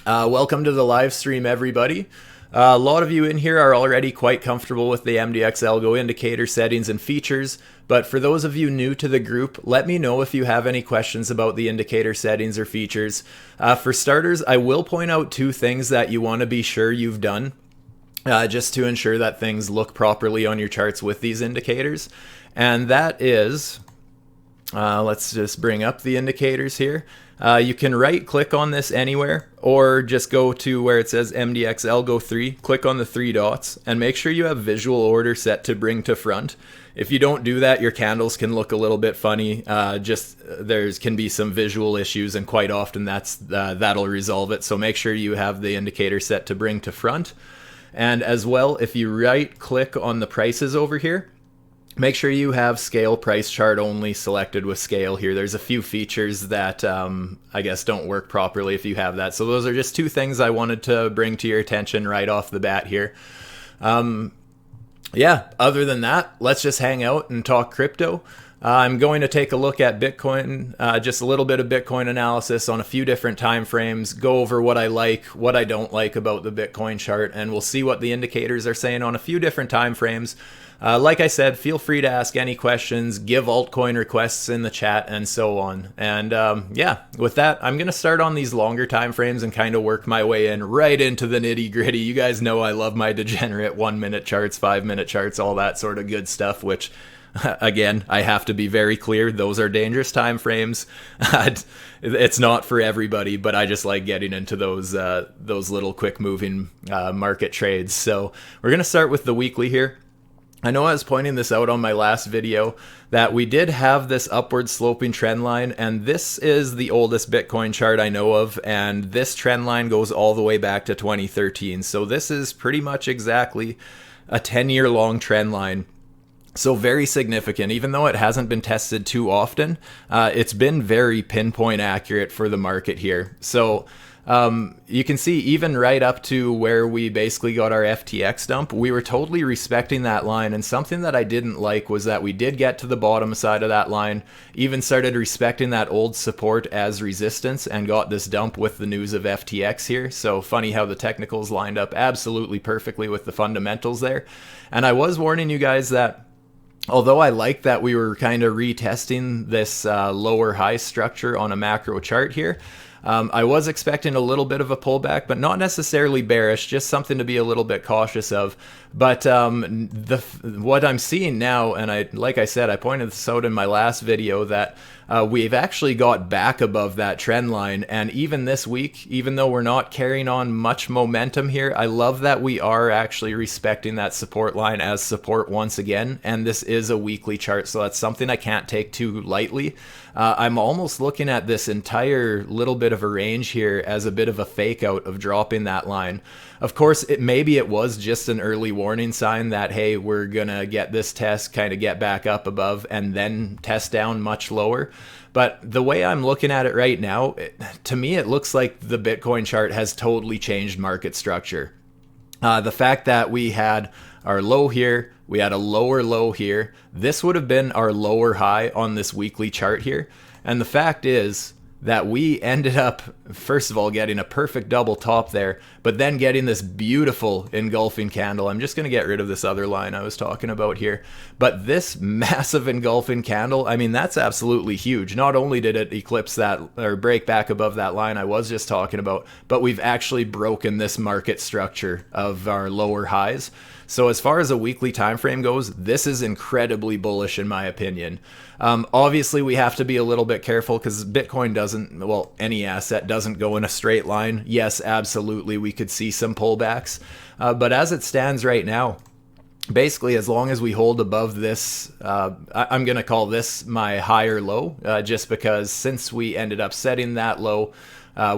Welcome to the live stream, everybody. A lot of you in here are already quite comfortable with the MDX Algo indicator settings and features, but for those of you new to the group, let me know if you have any questions about the indicator settings or features. For starters, I will point out two things that you want to be sure you've done, just to ensure that things look properly on your charts with these indicators. And that is, let's just bring up the indicators here. You can right click on this anywhere, or just go to where it says MDX ALGO 3, click on the three dots, and make sure you have visual order set to bring to front. If you don't do that, your candles can look a little bit funny. There can be some visual issues, and quite often that'll resolve it. So make sure you have the indicator set to bring to front. And as well, if you right click on the prices over here, make sure you have scale price chart only selected with scale here. There's a few features that I guess don't work properly if you have that. So those are just two things I wanted to bring to your attention right off the bat here. Yeah, other than that, let's just hang out and talk crypto. I'm going to take a look at Bitcoin, just a little bit of Bitcoin analysis on a few different time frames, go over what I like, what I don't like about the Bitcoin chart, and we'll see what the indicators are saying on a few different time frames. Like I said, feel free to ask any questions, give altcoin requests in the chat, and so on. And yeah, with that, I'm going to start on these longer time frames and kind of work my way in right into the nitty gritty. You guys know I love my degenerate 1-minute charts, 5-minute charts, all that sort of good stuff, which again, I have to be very clear, those are dangerous time frames. It's not for everybody, but I just like getting into those little quick moving market trades. So we're going to start with the weekly here. I know I was pointing this out on my last video that we did have this upward sloping trend line, and this is the oldest Bitcoin chart I know of, and this trend line goes all the way back to 2013. So this is pretty much exactly a 10-year long trend line. So very significant. Even though it hasn't been tested too often, it's been very pinpoint accurate for the market here. So you can see even right up to where we basically got our FTX dump, we were totally respecting that line. And something that I didn't like was that we did get to the bottom side of that line, even started respecting that old support as resistance, and got this dump with the news of FTX here. So funny how the technicals lined up absolutely perfectly with the fundamentals there. And I was warning you guys that although I like that we were kind of retesting this lower high structure on a macro chart here, I was expecting a little bit of a pullback, but not necessarily bearish, just something to be a little bit cautious of. But what I'm seeing now, and like I said, I pointed this out in my last video, that we've actually got back above that trend line. And even this week, even though we're not carrying on much momentum here, I love that we are actually respecting that support line as support once again. And this is a weekly chart, so that's something I can't take too lightly. I'm almost looking at this entire little bit of a range here as a bit of a fake out of dropping that line. Of course, maybe it was just an early warning sign that, hey, we're going to get this test, kind of get back up above, and then test down much lower. But the way I'm looking at it right now, to me, it looks like the Bitcoin chart has totally changed market structure. The fact that we had our low here, we had a lower low here, this would have been our lower high on this weekly chart here. And the fact is that we ended up, first of all, getting a perfect double top there, but then getting this beautiful engulfing candle. I'm just going to get rid of this other line I was talking about here. But this massive engulfing candle, I mean, that's absolutely huge. Not only did it eclipse that or break back above that line I was just talking about, but we've actually broken this market structure of our lower highs. So as far as a weekly time frame goes, this is incredibly bullish in my opinion. Obviously, we have to be a little bit careful because Bitcoin doesn't, well, any asset doesn't go in a straight line. Yes, absolutely, we could see some pullbacks. But as it stands right now, basically, as long as we hold above this, I'm going to call this my higher low, just because since we ended up setting that low,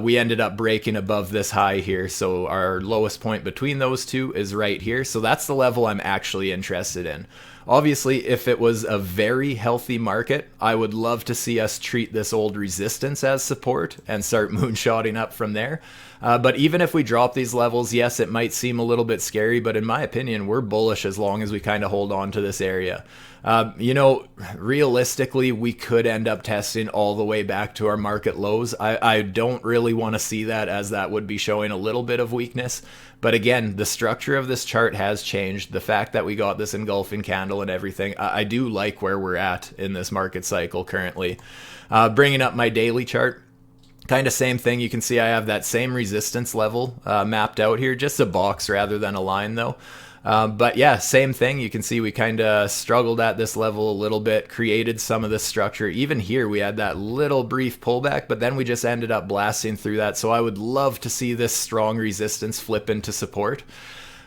we ended up breaking above this high here. So our lowest point between those two is right here. So that's the level I'm actually interested in. Obviously, if it was a very healthy market, I would love to see us treat this old resistance as support and start moonshotting up from there. But even if we drop these levels, yes, it might seem a little bit scary, but in my opinion, we're bullish as long as we kind of hold on to this area. Realistically, we could end up testing all the way back to our market lows. I don't really want to see that, as that would be showing a little bit of weakness. But again, the structure of this chart has changed. The fact that we got this engulfing candle and everything, I do like where we're at in this market cycle currently. Bringing up my daily chart. Kind of same thing. You can see I have that same resistance level mapped out here, just a box rather than a line though. But yeah, same thing. You can see we kind of struggled at this level a little bit, created some of this structure. Even here, we had that little brief pullback, but then we just ended up blasting through that. So I would love to see this strong resistance flip into support.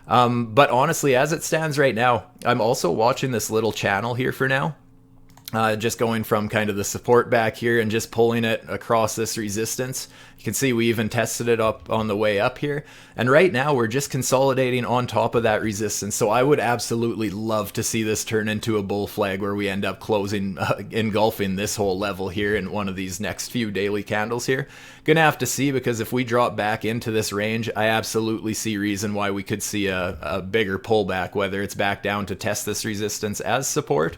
But honestly, as it stands right now, I'm also watching this little channel here for now. Just going from kind of the support back here and just pulling it across this resistance. You can see we even tested it up on the way up here. And right now we're just consolidating on top of that resistance. So I would absolutely love to see this turn into a bull flag where we end up closing, engulfing this whole level here in one of these next few daily candles here. Gonna have to see, because if we drop back into this range, I absolutely see reason why we could see a bigger pullback, whether it's back down to test this resistance as support,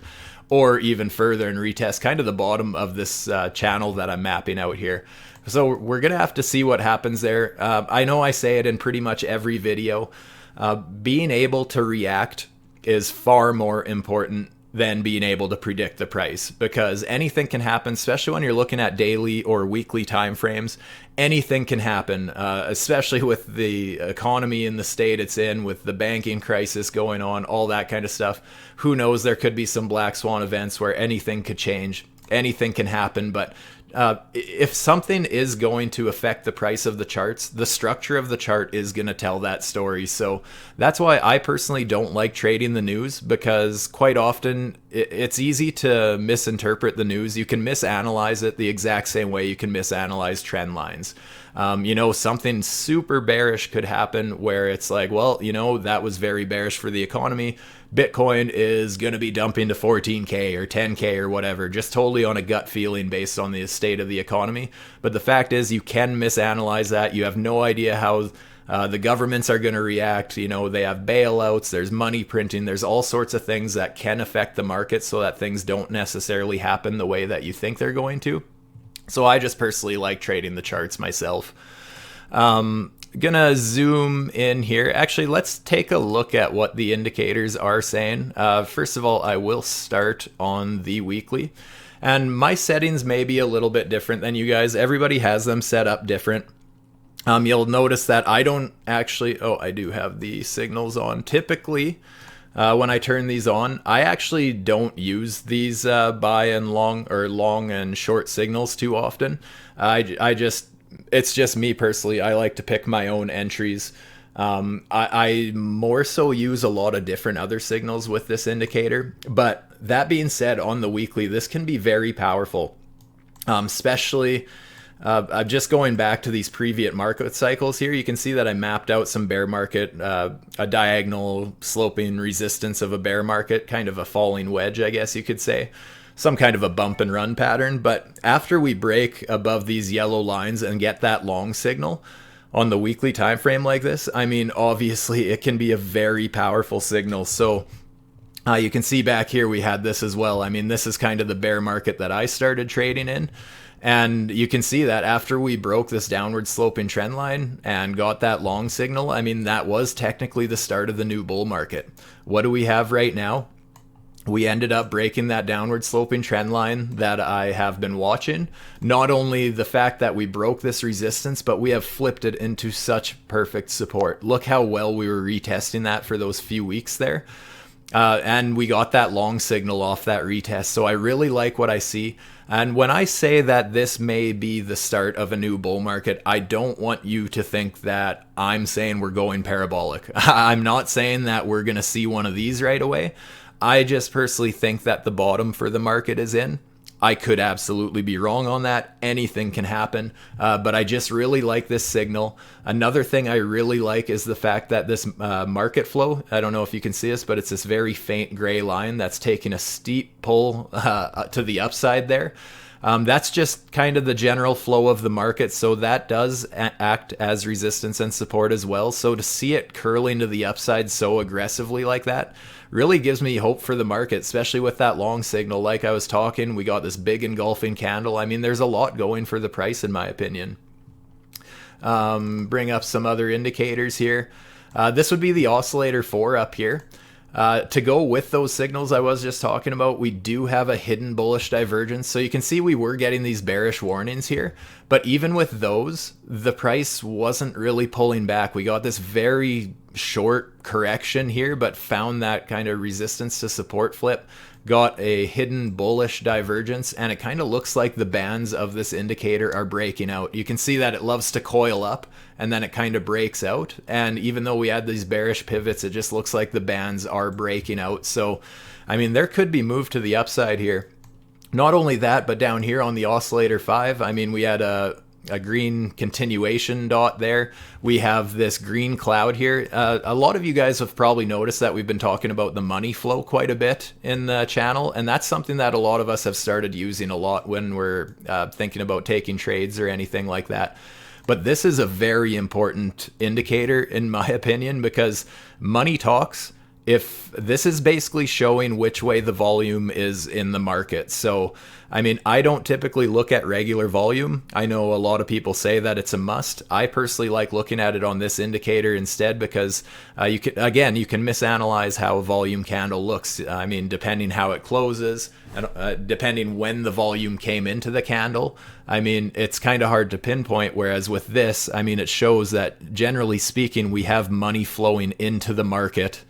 or even further and retest kind of the bottom of this channel that I'm mapping out here. So we're going to have to see what happens there. I know I say it in pretty much every video. Being able to react is far more important than being able to predict the price, because anything can happen, especially when you're looking at daily or weekly time frames. Anything can happen, especially with the economy in the state it's in, with the banking crisis going on, all that kind of stuff. Who knows, there could be some black swan events where anything could change, anything can happen. But if something is going to affect the price of the charts, the structure of the chart is going to tell that story. So that's why I personally don't like trading the news, because quite often it's easy to misinterpret the news. You can misanalyze it the exact same way you can misanalyze trend lines. Something super bearish could happen where it's like, well, that was very bearish for the economy. Bitcoin is going to be dumping to 14K or 10K or whatever, just totally on a gut feeling based on the state of the economy. But the fact is, you can misanalyze that. You have no idea how the governments are going to react. They have bailouts, there's money printing, there's all sorts of things that can affect the market so that things don't necessarily happen the way that you think they're going to. So I just personally like trading the charts myself. Gonna zoom in here. Actually, let's take a look at what the indicators are saying. First of all, I will start on the weekly. And my settings may be a little bit different than you guys. Everybody has them set up different. You'll notice that I don't actually... Oh, I do have the signals on. Typically, when I turn these on, I actually don't use these buy and long or long and short signals too often. It's just me personally. I like to pick my own entries. I more so use a lot of different other signals with this indicator. But that being said, on the weekly, this can be very powerful, especially... just going back to these previous market cycles here, you can see that I mapped out some bear market, a diagonal sloping resistance of a bear market, kind of a falling wedge, I guess you could say. Some kind of a bump and run pattern. But after we break above these yellow lines and get that long signal on the weekly time frame like this, I mean, obviously it can be a very powerful signal. So you can see back here we had this as well. I mean, this is kind of the bear market that I started trading in. And you can see that after we broke this downward sloping trend line and got that long signal, I mean, that was technically the start of the new bull market. What do we have right now? We ended up breaking that downward sloping trend line that I have been watching. Not only the fact that we broke this resistance, but we have flipped it into such perfect support. Look how well we were retesting that for those few weeks there. And we got that long signal off that retest. So I really like what I see. And when I say that this may be the start of a new bull market, I don't want you to think that I'm saying we're going parabolic. I'm not saying that we're going to see one of these right away. I just personally think that the bottom for the market is in. I could absolutely be wrong on that. Anything can happen, but I just really like this signal. Another thing I really like is the fact that this market flow, I don't know if you can see this, but it's this very faint gray line that's taking a steep pull to the upside there. That's just kind of the general flow of the market, so that does act as resistance and support as well. So to see it curling to the upside so aggressively like that really gives me hope for the market, especially with that long signal. Like I was talking, we got this big engulfing candle. I mean, there's a lot going for the price in my opinion. Bring up some other indicators here. This would be the oscillator 4 up here. To go with those signals I was just talking about, we do have a hidden bullish divergence. So you can see we were getting these bearish warnings here, but even with those, the price wasn't really pulling back. We got this very short correction here, but found that kind of resistance to support flip, got a hidden bullish divergence, and it kind of looks like the bands of this indicator are breaking out. You can see that it loves to coil up and then it kind of breaks out. And even though we had these bearish pivots, it just looks like the bands are breaking out. So, I mean, there could be move to the upside here. Not only that, but down here on the oscillator 5, I mean, we had a green continuation dot there. We have this green cloud here. A lot of you guys have probably noticed that we've been talking about the money flow quite a bit in the channel, and that's something that a lot of us have started using a lot when we're thinking about taking trades or anything like that. But this is a very important indicator in my opinion, because money talks. If this is basically showing which way the volume is in the market. So, I mean, I don't typically look at regular volume. I know a lot of people say that it's a must. I personally like looking at it on this indicator instead, because you can misanalyze how a volume candle looks. I mean, depending how it closes, and depending when the volume came into the candle. I mean, it's kind of hard to pinpoint, whereas with this, I mean, it shows that generally speaking, we have money flowing into the market.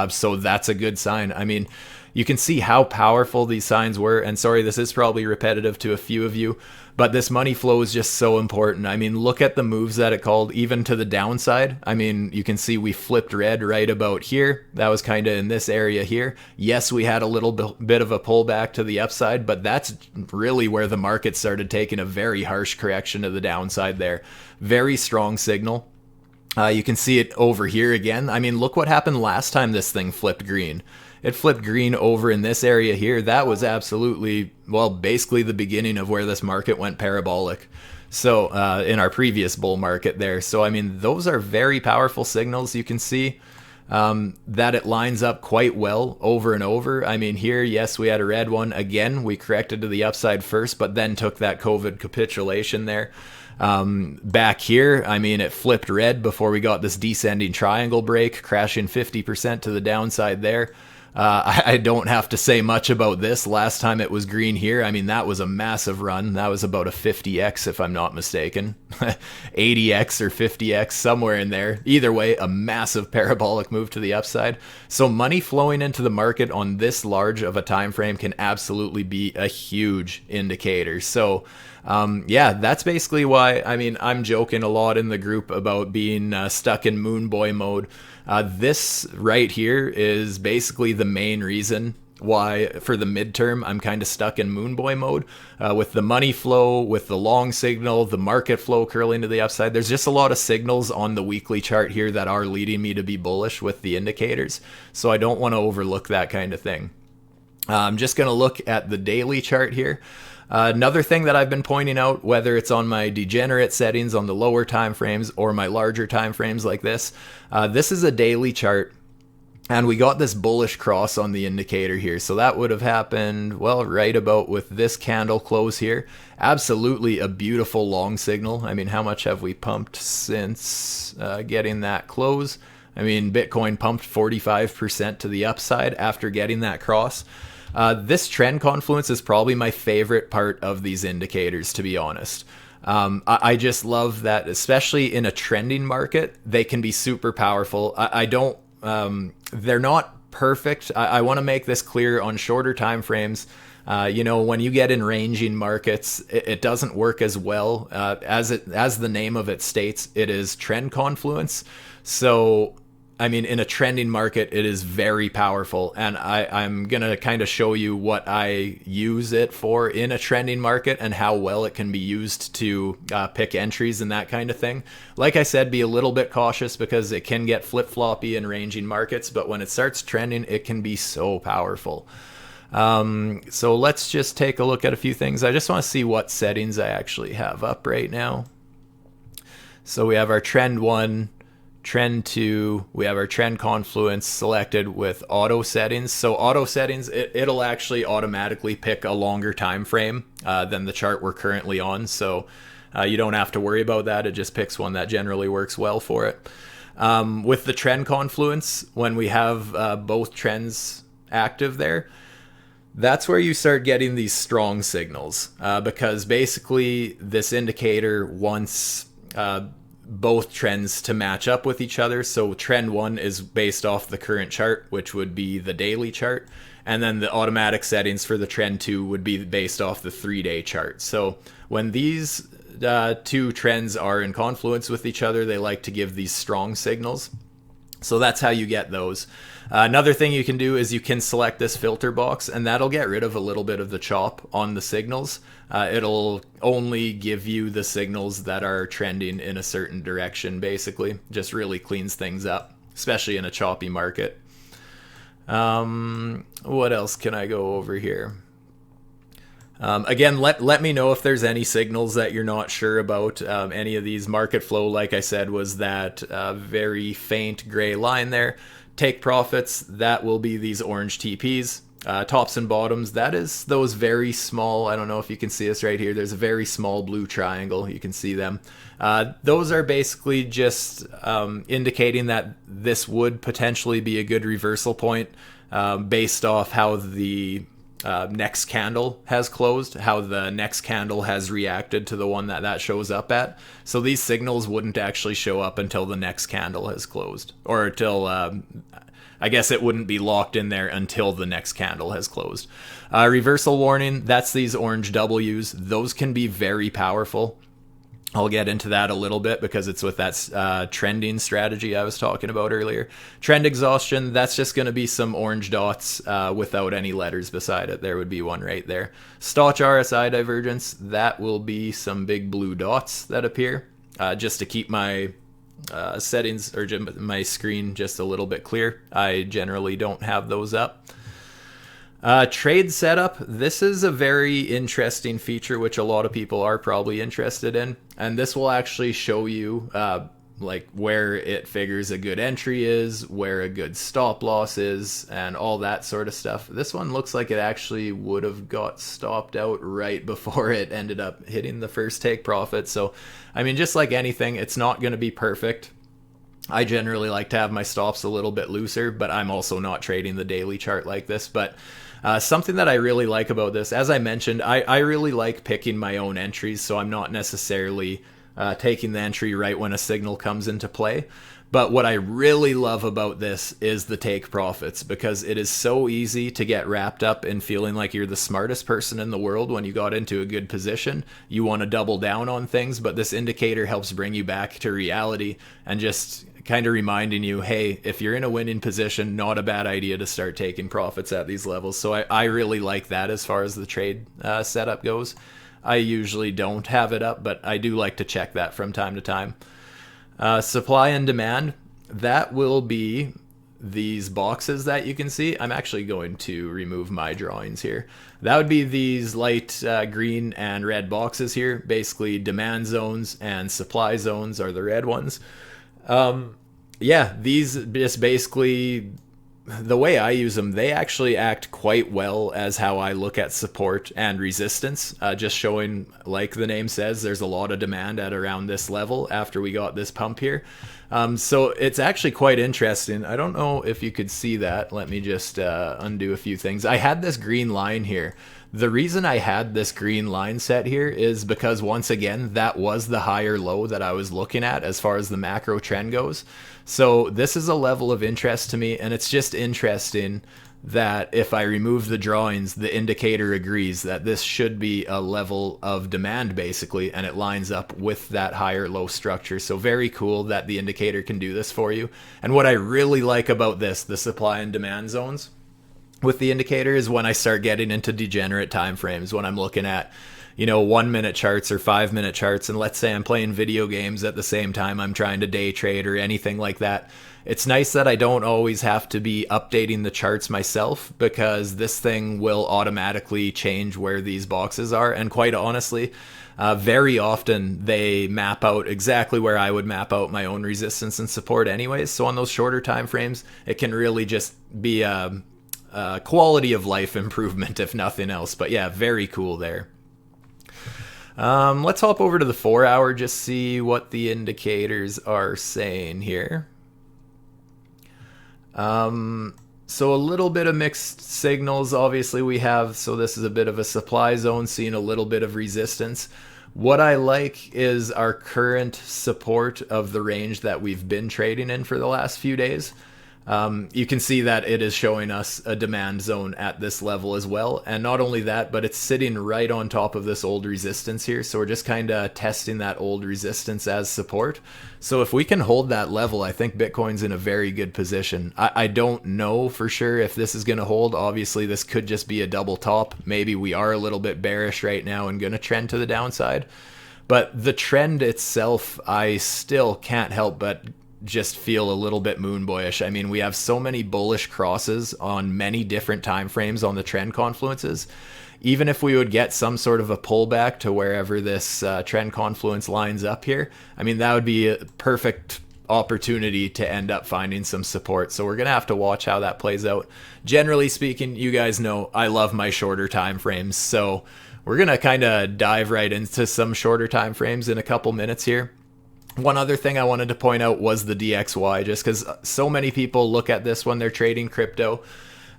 So that's a good sign. I mean, you can see how powerful these signs were. And sorry, this is probably repetitive to a few of you, but this money flow is just so important. I mean, look at the moves that it called, even to the downside. I mean, you can see we flipped red right about here. That was kind of in this area here. Yes, we had a little bit of a pullback to the upside, but that's really where the market started taking a very harsh correction to the downside there. Very strong signal. You can see it over here again. I mean, look what happened last time this thing flipped green. It flipped green over in this area here. That was absolutely, well, basically the beginning of where this market went parabolic. So in our previous bull market there. So, I mean, those are very powerful signals. You can see that it lines up quite well over and over. I mean, here, yes, we had a red one. Again, we corrected to the upside first, but then took that COVID capitulation there. Back here, I mean, it flipped red before we got this descending triangle break, crashing 50% to the downside there. I don't have to say much about this. Last time it was green here, I mean, that was a massive run. That was about a 50x, if I'm not mistaken. 80x or 50x, somewhere in there. Either way, a massive parabolic move to the upside. So money flowing into the market on this large of a time frame can absolutely be a huge indicator. So yeah, that's basically why, I mean, I'm joking a lot in the group about being stuck in moon boy mode. This right here is basically the main reason why for the midterm I'm kind of stuck in moon boy mode with the money flow, with the long signal, the market flow curling to the upside. There's just a lot of signals on the weekly chart here that are leading me to be bullish with the indicators. So I don't want to overlook that kind of thing. I'm just going to look at the daily chart here. Another thing that I've been pointing out, whether it's on my degenerate settings on the lower time frames or my larger time frames like this is a daily chart, and we got this bullish cross on the indicator here. So that would have happened, well, right about with this candle close here. Absolutely a beautiful long signal. I mean, how much have we pumped since getting that close? I mean, Bitcoin pumped 45% to the upside after getting that cross. This trend confluence is probably my favorite part of these indicators, to be honest. I just love that, especially in a trending market, they can be super powerful. They're not perfect. I want to make this clear on shorter time frames. You know, when you get in ranging markets, it doesn't work as well as the name of it states. It is trend confluence. So I mean, in a trending market, it is very powerful. And I'm going to kind of show you what I use it for in a trending market and how well it can be used to pick entries and that kind of thing. Like I said, be a little bit cautious because it can get flip-floppy in ranging markets. But when it starts trending, it can be so powerful. So let's just take a look at a few things. I just want to see what settings I actually have up right now. So we have our trend 1. Trend 2, we have our trend confluence selected with auto settings. So auto settings, it'll actually automatically pick a longer time frame than the chart we're currently on. So you don't have to worry about that. It just picks one that generally works well for it. With the trend confluence, when we have both trends active there, that's where you start getting these strong signals because basically this indicator wants both trends to match up with each other. So trend 1 is based off the current chart, which would be the daily chart. And then the automatic settings for the trend 2 would be based off the 3-day chart. So when these two trends are in confluence with each other, they like to give these strong signals. So that's how you get those. Another thing you can do is you can select this filter box, and that'll get rid of a little bit of the chop on the signals. It'll only give you the signals that are trending in a certain direction, basically. Just really cleans things up, especially in a choppy market. What else can I go over here? Again, let me know if there's any signals that you're not sure about. Any of these. Market flow, like I said, was that very faint gray line there. Take profits, that will be these orange TPs. Tops and bottoms, that is those very small, I don't know if you can see this right here, there's a very small blue triangle, you can see them. Those are basically just indicating that this would potentially be a good reversal point based off how the next candle has closed, how the next candle has reacted to the one that shows up at. So these signals wouldn't actually show up until the next candle has closed, or until I guess it wouldn't be locked in there until the next candle has closed. Reversal warning, that's these orange W's. Those can be very powerful. I'll get into that a little bit because it's with that trending strategy I was talking about earlier. Trend exhaustion, that's just going to be some orange dots without any letters beside it. There would be one right there. Stotch RSI divergence, that will be some big blue dots that appear just to keep my settings or my screen just a little bit clear. I generally don't have those up. Trade setup, this is a very interesting feature which a lot of people are probably interested in, and this will actually show you like where it figures a good entry is, where a good stop loss is, and all that sort of stuff. This one looks like it actually would have got stopped out right before it ended up hitting the first take profit. So I mean, just like anything, it's not going to be perfect. I generally like to have my stops a little bit looser, but I'm also not trading the daily chart like this. But something that I really like about this, as I mentioned, I really like picking my own entries, so I'm not necessarily taking the entry right when a signal comes into play. But what I really love about this is the take profits, because it is so easy to get wrapped up in feeling like you're the smartest person in the world when you got into a good position. You want to double down on things, but this indicator helps bring you back to reality and just kind of reminding you, hey, if you're in a winning position, not a bad idea to start taking profits at these levels. So I really like that as far as the trade setup goes. I usually don't have it up, but I do like to check that from time to time. Supply and demand, that will be these boxes that you can see. I'm actually going to remove my drawings here. That would be these light green and red boxes here. Basically, demand zones and supply zones are the red ones. Yeah, these just basically, the way I use them, they actually act quite well as how I look at support and resistance, just showing, like the name says, there's a lot of demand at around this level after we got this pump here. So it's actually quite interesting. I don't know if you could see that. Let me just undo a few things. I had this green line here. The reason I had this green line set here is because, once again, that was the higher low that I was looking at as far as the macro trend goes. So this is a level of interest to me, and it's just interesting that if I remove the drawings, the indicator agrees that this should be a level of demand basically, and it lines up with that higher low structure. So very cool that the indicator can do this for you. And what I really like about this, the supply and demand zones with the indicator, is when I start getting into degenerate time frames, when I'm looking at 1 minute charts or 5 minute charts, and let's say I'm playing video games at the same time I'm trying to day trade or anything like that. It's nice that I don't always have to be updating the charts myself, because this thing will automatically change where these boxes are. And quite honestly, very often they map out exactly where I would map out my own resistance and support anyways. So on those shorter time frames, it can really just be a quality of life improvement, if nothing else. But yeah, very cool there. Let's hop over to the 4 hour, just see what the indicators are saying here. So a little bit of mixed signals, obviously we have, so this is a bit of a supply zone, seeing a little bit of resistance. What I like is our current support of the range that we've been trading in for the last few days. You can see that it is showing us a demand zone at this level as well. And not only that, but it's sitting right on top of this old resistance here. So we're just kind of testing that old resistance as support. So if we can hold that level, I think Bitcoin's in a very good position. I don't know for sure if this is going to hold. Obviously, this could just be a double top. Maybe we are a little bit bearish right now and going to trend to the downside. But the trend itself, I still can't help but just feel a little bit moon boyish. I mean, we have so many bullish crosses on many different time frames on the trend confluences. Even if we would get some sort of a pullback to wherever this trend confluence lines up here, I mean, that would be a perfect opportunity to end up finding some support. So we're going to have to watch how that plays out. Generally speaking, you guys know I love my shorter time frames. So we're going to kind of dive right into some shorter time frames in a couple minutes here. One other thing I wanted to point out was the DXY, just because so many people look at this when they're trading crypto.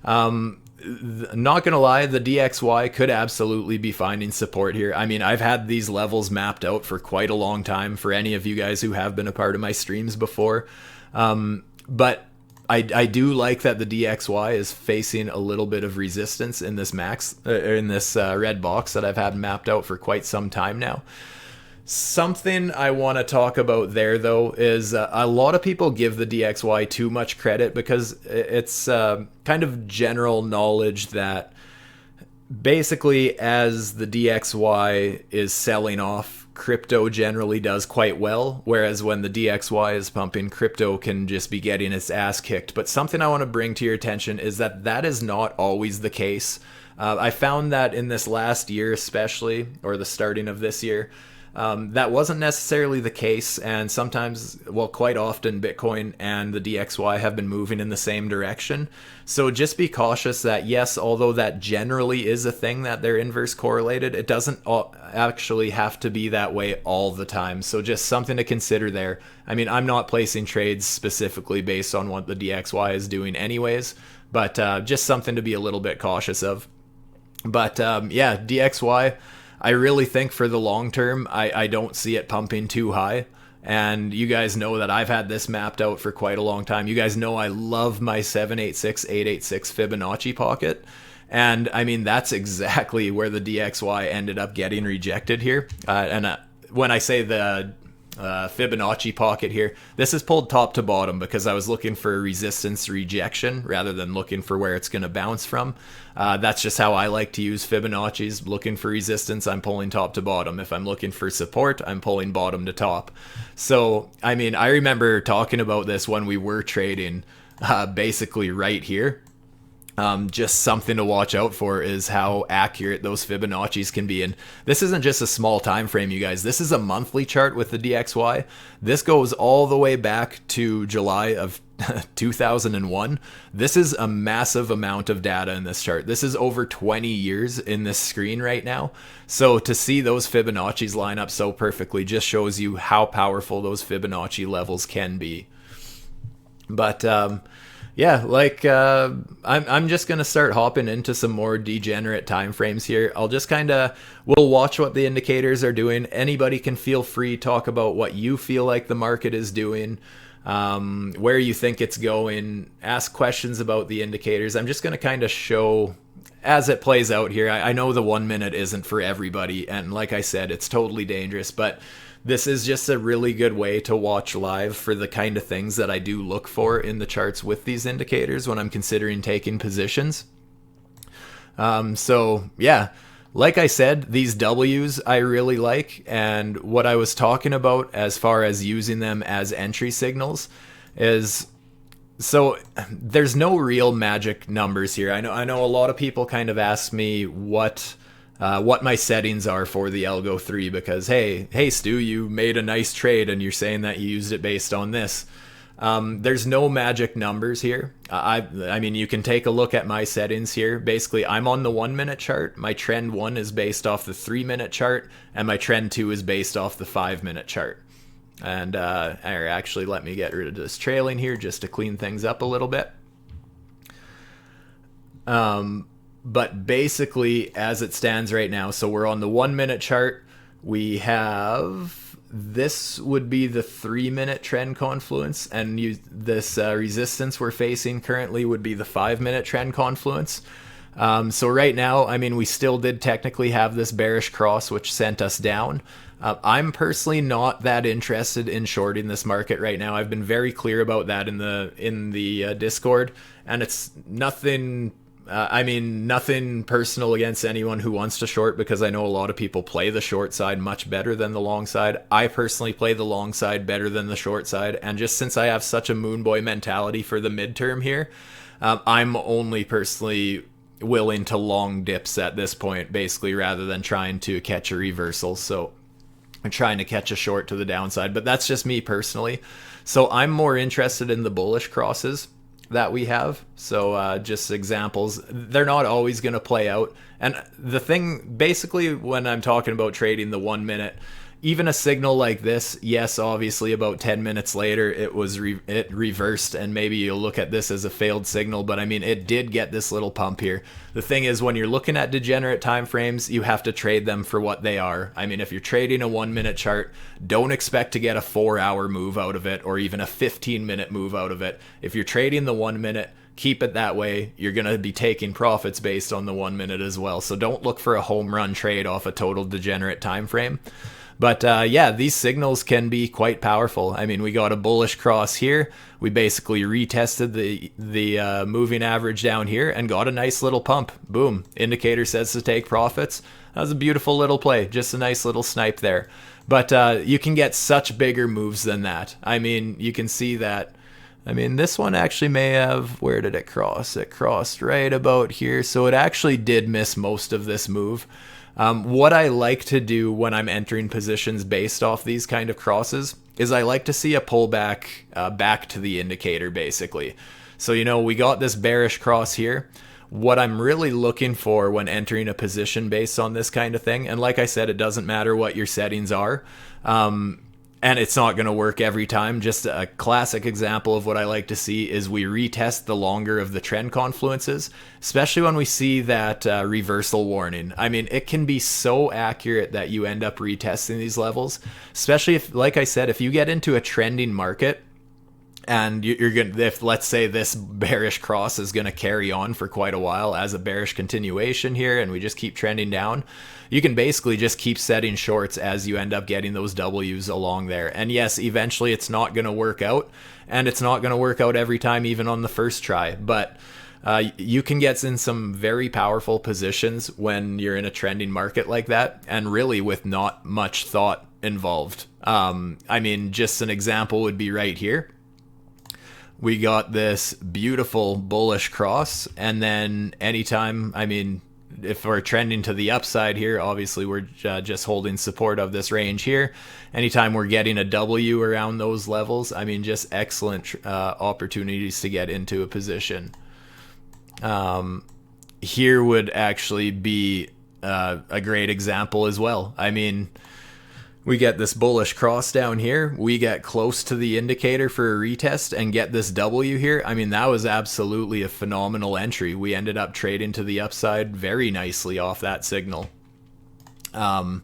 Not gonna lie, the DXY could absolutely be finding support here. I mean, I've had these levels mapped out for quite a long time for any of you guys who have been a part of my streams before. But I do like that the DXY is facing a little bit of resistance in this red box that I've had mapped out for quite some time now. Something I want to talk about there, though, is a lot of people give the DXY too much credit, because it's kind of general knowledge that basically as the DXY is selling off, crypto generally does quite well, whereas when the DXY is pumping, crypto can just be getting its ass kicked. But something I want to bring to your attention is that that is not always the case. I found that in this last year especially, or the starting of this year, that wasn't necessarily the case, and sometimes, well, quite often, Bitcoin and the DXY have been moving in the same direction. So just be cautious that, yes, although that generally is a thing that they're inverse correlated, it doesn't actually have to be that way all the time. So just something to consider there. I mean, I'm not placing trades specifically based on what the DXY is doing anyways, but just something to be a little bit cautious of. But yeah, DXY, I really think for the long term, I don't see it pumping too high. And you guys know that I've had this mapped out for quite a long time. You guys know I love my 786, 886 Fibonacci pocket. And I mean, that's exactly where the DXY ended up getting rejected here. When I say the Fibonacci pocket here, this is pulled top to bottom because I was looking for a resistance rejection rather than looking for where it's going to bounce from. That's just how I like to use Fibonacci's. Looking for resistance, I'm pulling top to bottom. If I'm looking for support, I'm pulling bottom to top. So, I mean, I remember talking about this when we were trading basically right here. Just something to watch out for is how accurate those Fibonacci's can be. And this isn't just a small time frame, you guys. This is a monthly chart with the DXY. This goes all the way back to July of 2001. This is a massive amount of data in this chart. This is over 20 years in this screen right now. So to see those Fibonacci's line up so perfectly just shows you how powerful those Fibonacci levels can be. But yeah, like I'm just gonna start hopping into some more degenerate time frames here. I'll just we'll watch what the indicators are doing. Anybody can feel free talk about what you feel like the market is doing. where you think it's going, ask questions about the indicators. I'm just going to kind of show as it plays out here. I know the 1 minute isn't for everybody, and like I said, it's totally dangerous, but this is just a really good way to watch live for the kind of things that I do look for in the charts with these indicators when I'm considering taking positions. So yeah, like I said, these W's I really like, and what I was talking about as far as using them as entry signals is, so there's no real magic numbers here. I know a lot of people kind of ask me what my settings are for the Algo 3 because hey Stu, you made a nice trade and you're saying that you used it based on this. There's no magic numbers here. I mean, you can take a look at my settings here. Basically, I'm on the 1 minute chart. My trend 1 is based off the 3 minute chart, and my trend 2 is based off the 5 minute chart. And actually, let me get rid of this trailing here just to clean things up a little bit. But basically, as it stands right now, so we're on the 1 minute chart. We have, this would be the 3 minute trend confluence, and this resistance we're facing currently would be the 5 minute trend confluence. So right now, I mean, we still did technically have this bearish cross, which sent us down. I'm personally not that interested in shorting this market right now. I've been very clear about that in the Discord, and it's nothing. Nothing personal against anyone who wants to short, because I know a lot of people play the short side much better than the long side. I personally play the long side better than the short side, and just since I have such a moon boy mentality for the midterm here, I'm only personally willing to long dips at this point, basically, rather than trying to catch a reversal. So I'm trying to catch a short to the downside, but that's just me personally. So I'm more interested in the bullish crosses that we have. So just examples, they're not always going to play out. And the thing, basically, when I'm talking about trading the 1 minute, even a signal like this, yes, obviously about 10 minutes later it was it reversed, and maybe you'll look at this as a failed signal, but I mean, it did get this little pump here. The thing is, when you're looking at degenerate time frames, you have to trade them for what they are. I mean, if you're trading a 1 minute chart, don't expect to get a 4-hour move out of it, or even a 15-minute move out of it. If you're trading the 1 minute, keep it that way. You're going to be taking profits based on the 1 minute as well. So don't look for a home run trade off a total degenerate time frame. But yeah, these signals can be quite powerful. I mean, we got a bullish cross here. We basically retested the moving average down here and got a nice little pump. Boom. Indicator says to take profits. That was a beautiful little play. Just a nice little snipe there. But you can get such bigger moves than that. I mean, you can see that. I mean, this one actually may have, where did it cross? It crossed right about here. So it actually did miss most of this move. What I like to do when I'm entering positions based off these kind of crosses is I like to see a pullback back to the indicator, basically. So, you know, we got this bearish cross here. What I'm really looking for when entering a position based on this kind of thing, and like I said, it doesn't matter what your settings are, and it's not going to work every time. Just a classic example of what I like to see is we retest the longer of the trend confluences, especially when we see that reversal warning. I mean, it can be so accurate that you end up retesting these levels, especially if, like I said, if you get into a trending market and you're going to, if let's say this bearish cross is going to carry on for quite a while as a bearish continuation here, and we just keep trending down, you can basically just keep setting shorts as you end up getting those W's along there. And yes, eventually it's not going to work out, and it's not going to work out every time, even on the first try, but you can get in some very powerful positions when you're in a trending market like that, and really with not much thought involved. I mean, just an example would be right here. We got this beautiful bullish cross, and then anytime, I mean, if we're trending to the upside here, obviously we're just holding support of this range here. Anytime we're getting a W around those levels, I mean, just excellent opportunities to get into a position. Here would actually be a great example as well. I mean, we get this bullish cross down here. We get close to the indicator for a retest and get this W here. I mean, that was absolutely a phenomenal entry. We ended up trading to the upside very nicely off that signal. Gonna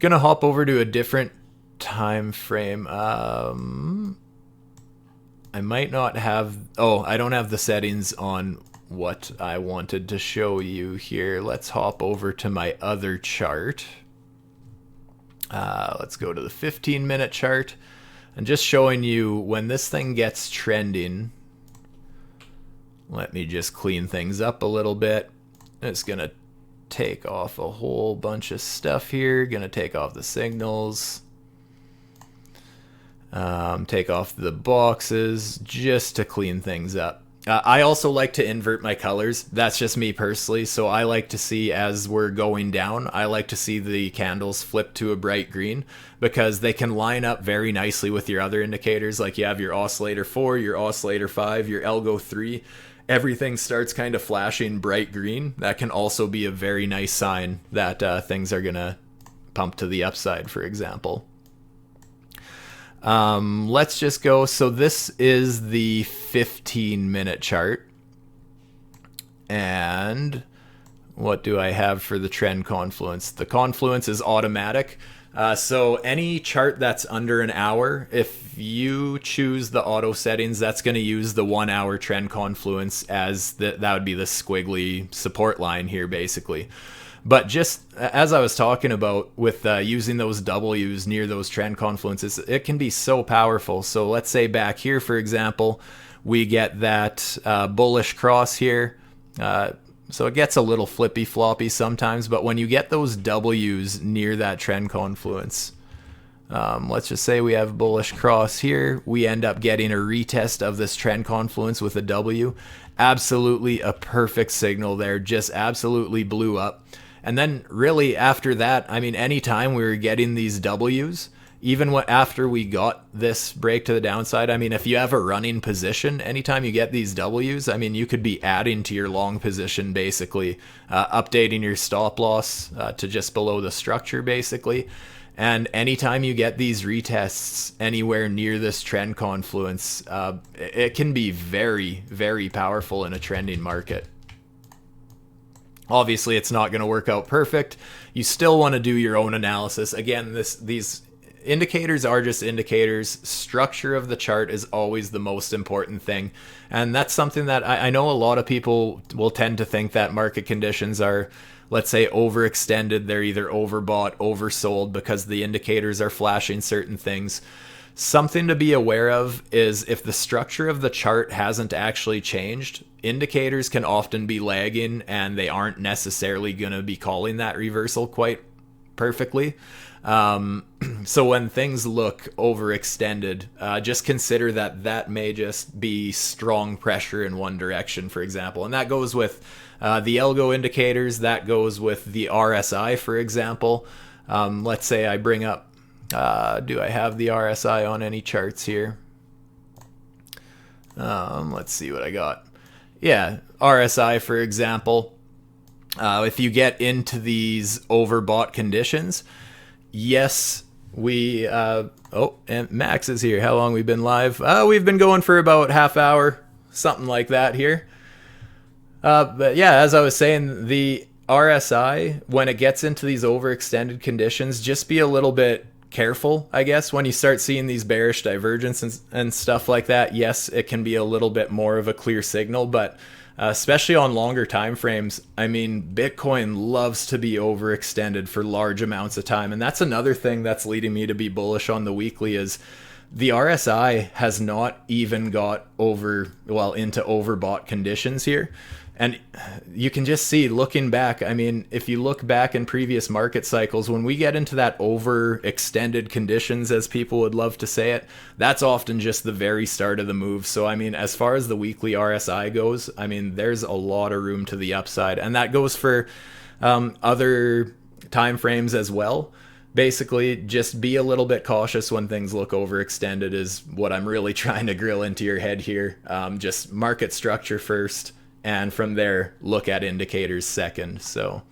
hop over to a different time frame. I might not have, oh, I don't have the settings on what I wanted to show you here. Let's hop over to my other chart. Let's go to the 15-minute chart, and just showing you when this thing gets trending. Let me just clean things up a little bit. It's gonna take off a whole bunch of stuff here. Gonna take off the signals. Take off the boxes just to clean things up. I also like to invert my colors. That's just me personally. So I like to see, as we're going down, I like to see the candles flip to a bright green, because they can line up very nicely with your other indicators. Like you have your oscillator 4, your oscillator 5, your algo 3. Everything starts kind of flashing bright green. That can also be a very nice sign that things are going to pump to the upside, for example. Let's just go. So this is the 15-minute chart. And what do I have for the trend confluence? The confluence is automatic. So any chart that's under an hour, if you choose the auto settings, that's going to use the 1 hour trend confluence as that would be the squiggly support line here, basically. But just as I was talking about with using those W's near those trend confluences, it can be so powerful. So let's say back here, for example, we get that bullish cross here. So it gets a little flippy floppy sometimes, but when you get those W's near that trend confluence, let's just say we have bullish cross here, we end up getting a retest of this trend confluence with a W. Absolutely a perfect signal there, just absolutely blew up. And then really after that, I mean, anytime we were getting these W's, even after we got this break to the downside, I mean, if you have a running position, anytime you get these W's, I mean, you could be adding to your long position, basically, updating your stop loss to just below the structure, basically. And anytime you get these retests anywhere near this trend confluence, it can be very, very powerful in a trending market. Obviously, it's not going to work out perfect. You still want to do your own analysis. Again, these indicators are just indicators. Structure of the chart is always the most important thing. And that's something that I know a lot of people will tend to think that market conditions are, let's say, overextended. They're either overbought, oversold because the indicators are flashing certain things. Something to be aware of is if the structure of the chart hasn't actually changed, indicators can often be lagging and they aren't necessarily going to be calling that reversal quite perfectly. So when things look overextended, just consider that may just be strong pressure in one direction, for example. And that goes with the algo indicators, that goes with the RSI, for example. Let's say I bring up, do I have the RSI on any charts here? Let's see what I got. Yeah, RSI, for example. If you get into these overbought conditions, yes, we, and Max is here. How long we've been live? We've been going for about half hour, something like that here. But yeah, as I was saying, the RSI, when it gets into these overextended conditions, just be a little bit careful, I guess, when you start seeing these bearish divergence and stuff like that. Yes, it can be a little bit more of a clear signal, but especially on longer time frames, I mean, Bitcoin loves to be overextended for large amounts of time. And that's another thing that's leading me to be bullish on the weekly is the RSI has not even got into overbought conditions here. And you can just see, looking back, I mean, if you look back in previous market cycles, when we get into that overextended conditions, as people would love to say it, that's often just the very start of the move. So, I mean, as far as the weekly RSI goes, I mean, there's a lot of room to the upside. And that goes for other time frames as well. Basically, just be a little bit cautious when things look overextended is what I'm really trying to grill into your head here. Just market structure first. And from there, look at indicators second. So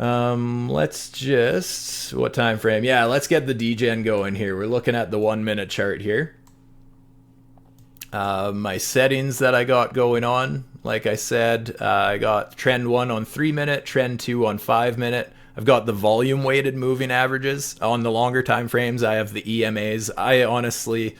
let's just, what time frame? Yeah, let's get the Degen going here. We're looking at the 1 minute chart here. My settings that I got going on, like I said, I got trend 1 on 3 minute, trend 2 on 5 minute. I've got the volume weighted moving averages. On the longer time frames, I have the EMAs. I honestly,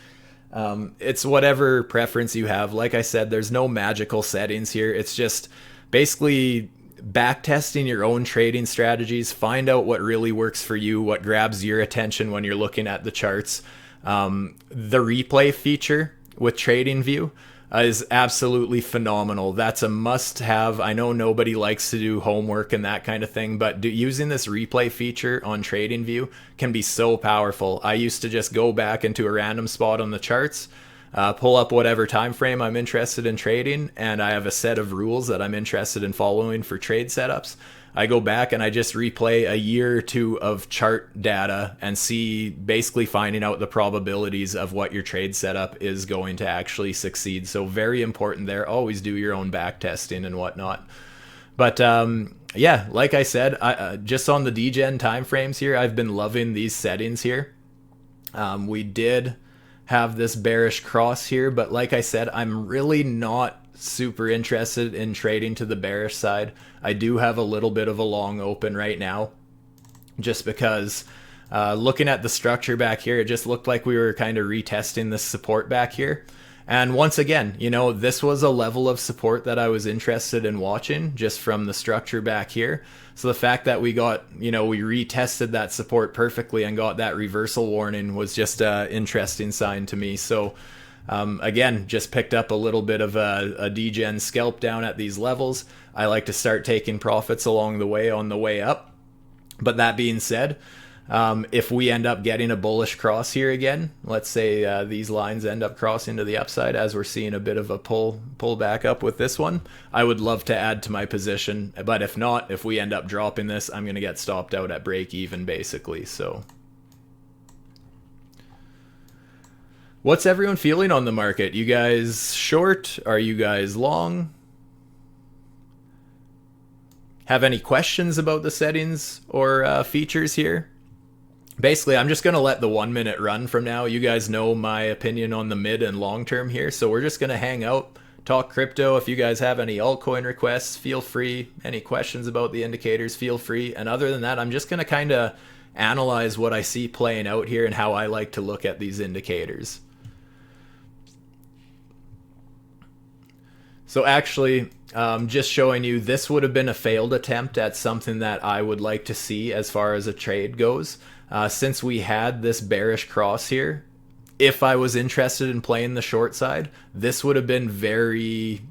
It's whatever preference you have. Like I said, there's no magical settings here. It's just basically back testing your own trading strategies, find out what really works for you, what grabs your attention when you're looking at the charts. The replay feature with TradingView is absolutely phenomenal. That's a must-have. I know nobody likes to do homework and that kind of thing, but using this replay feature on TradingView can be so powerful. I used to just go back into a random spot on the charts, pull up whatever time frame I'm interested in trading, and I have a set of rules that I'm interested in following for trade setups. I go back and I just replay a year or two of chart data and see, basically finding out the probabilities of what your trade setup is going to actually succeed. So very important there. Always do your own back testing and whatnot. But yeah, like I said, just on the Degen timeframes here, I've been loving these settings here. We did have this bearish cross here, but like I said, I'm really not super interested in trading to the bearish side. I do have a little bit of a long open right now, just because looking at the structure back here, it just looked like we were kind of retesting this support back here. And once again, you know, this was a level of support that I was interested in watching just from the structure back here. So the fact that we got, you know, we retested that support perfectly and got that reversal warning was just an interesting sign to me. So again, just picked up a little bit of a Degen scalp down at these levels. I like to start taking profits along the way on the way up. But that being said, if we end up getting a bullish cross here again, let's say these lines end up crossing to the upside as we're seeing a bit of a pull back up with this one, I would love to add to my position. But if not, if we end up dropping this, I'm going to get stopped out at break even basically. So what's everyone feeling on the market? You guys short? Are you guys long? Have any questions about the settings or features here? Basically, I'm just going to let the 1 minute run from now. You guys know my opinion on the mid and long term here. So we're just going to hang out, talk crypto. If you guys have any altcoin requests, feel free. Any questions about the indicators, feel free. And other than that, I'm just going to kind of analyze what I see playing out here and how I like to look at these indicators. So actually, just showing you, this would have been a failed attempt at something that I would like to see as far as a trade goes. Since we had this bearish cross here, if I was interested in playing the short side, this would have been very,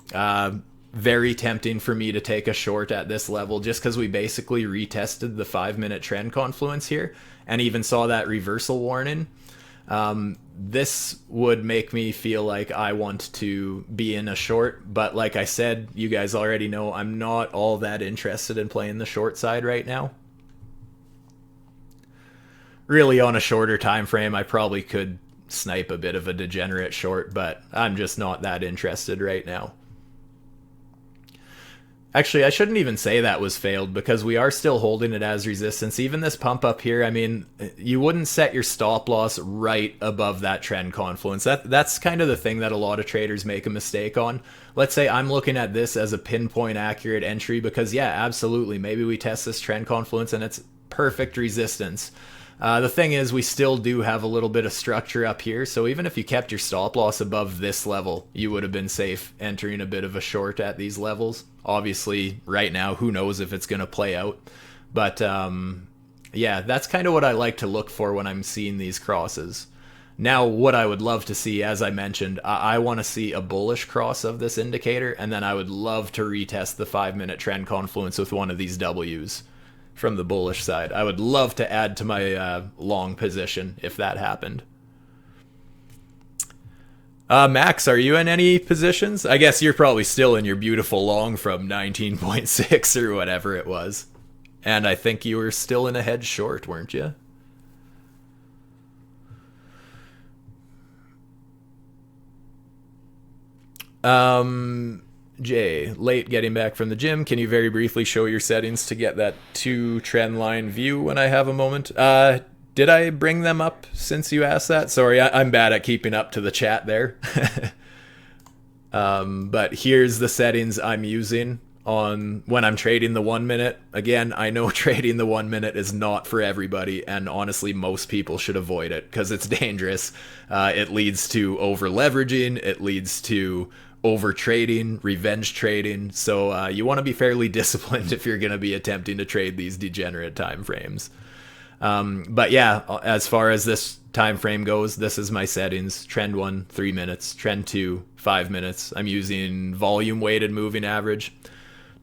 very tempting for me to take a short at this level, just because we basically retested the 5 minute trend confluence here and even saw that reversal warning. This would make me feel like I want to be in a short, but like I said, you guys already know I'm not all that interested in playing the short side right now. Really, on a shorter time frame, I probably could snipe a bit of a degenerate short, but I'm just not that interested right now. Actually, I shouldn't even say that was failed, because we are still holding it as resistance. Even this pump up here, I mean, you wouldn't set your stop loss right above that trend confluence. That's kind of the thing that a lot of traders make a mistake on. Let's say I'm looking at this as a pinpoint accurate entry, because yeah, absolutely, maybe we test this trend confluence and it's perfect resistance. The thing is, we still do have a little bit of structure up here, so even if you kept your stop loss above this level, you would have been safe entering a bit of a short at these levels. Obviously, right now, who knows if it's going to play out. But yeah, that's kind of what I like to look for when I'm seeing these crosses. Now, what I would love to see, as I mentioned, I want to see a bullish cross of this indicator, and then I would love to retest the 5 minute trend confluence with one of these W's from the bullish side. I would love to add to my long position if that happened. Max, are you in any positions? I guess you're probably still in your beautiful long from 19.6 or whatever it was. And I think you were still in a hedge short, weren't you? Jay, late getting back from the gym. Can you very briefly show your settings to get that 2 trend line view when I have a moment? Did I bring them up since you asked that? Sorry, I'm bad at keeping up to the chat there. But here's the settings I'm using on when I'm trading the 1 minute. Again, I know trading the 1 minute is not for everybody, and honestly, most people should avoid it because it's dangerous. It leads to over leveraging, it leads to over trading, revenge trading. So you want to be fairly disciplined if you're going to be attempting to trade these degenerate time frames. But yeah, as far as this time frame goes, this is my settings. Trend 1, 3 minutes. Trend 2, 5 minutes. I'm using volume weighted moving average.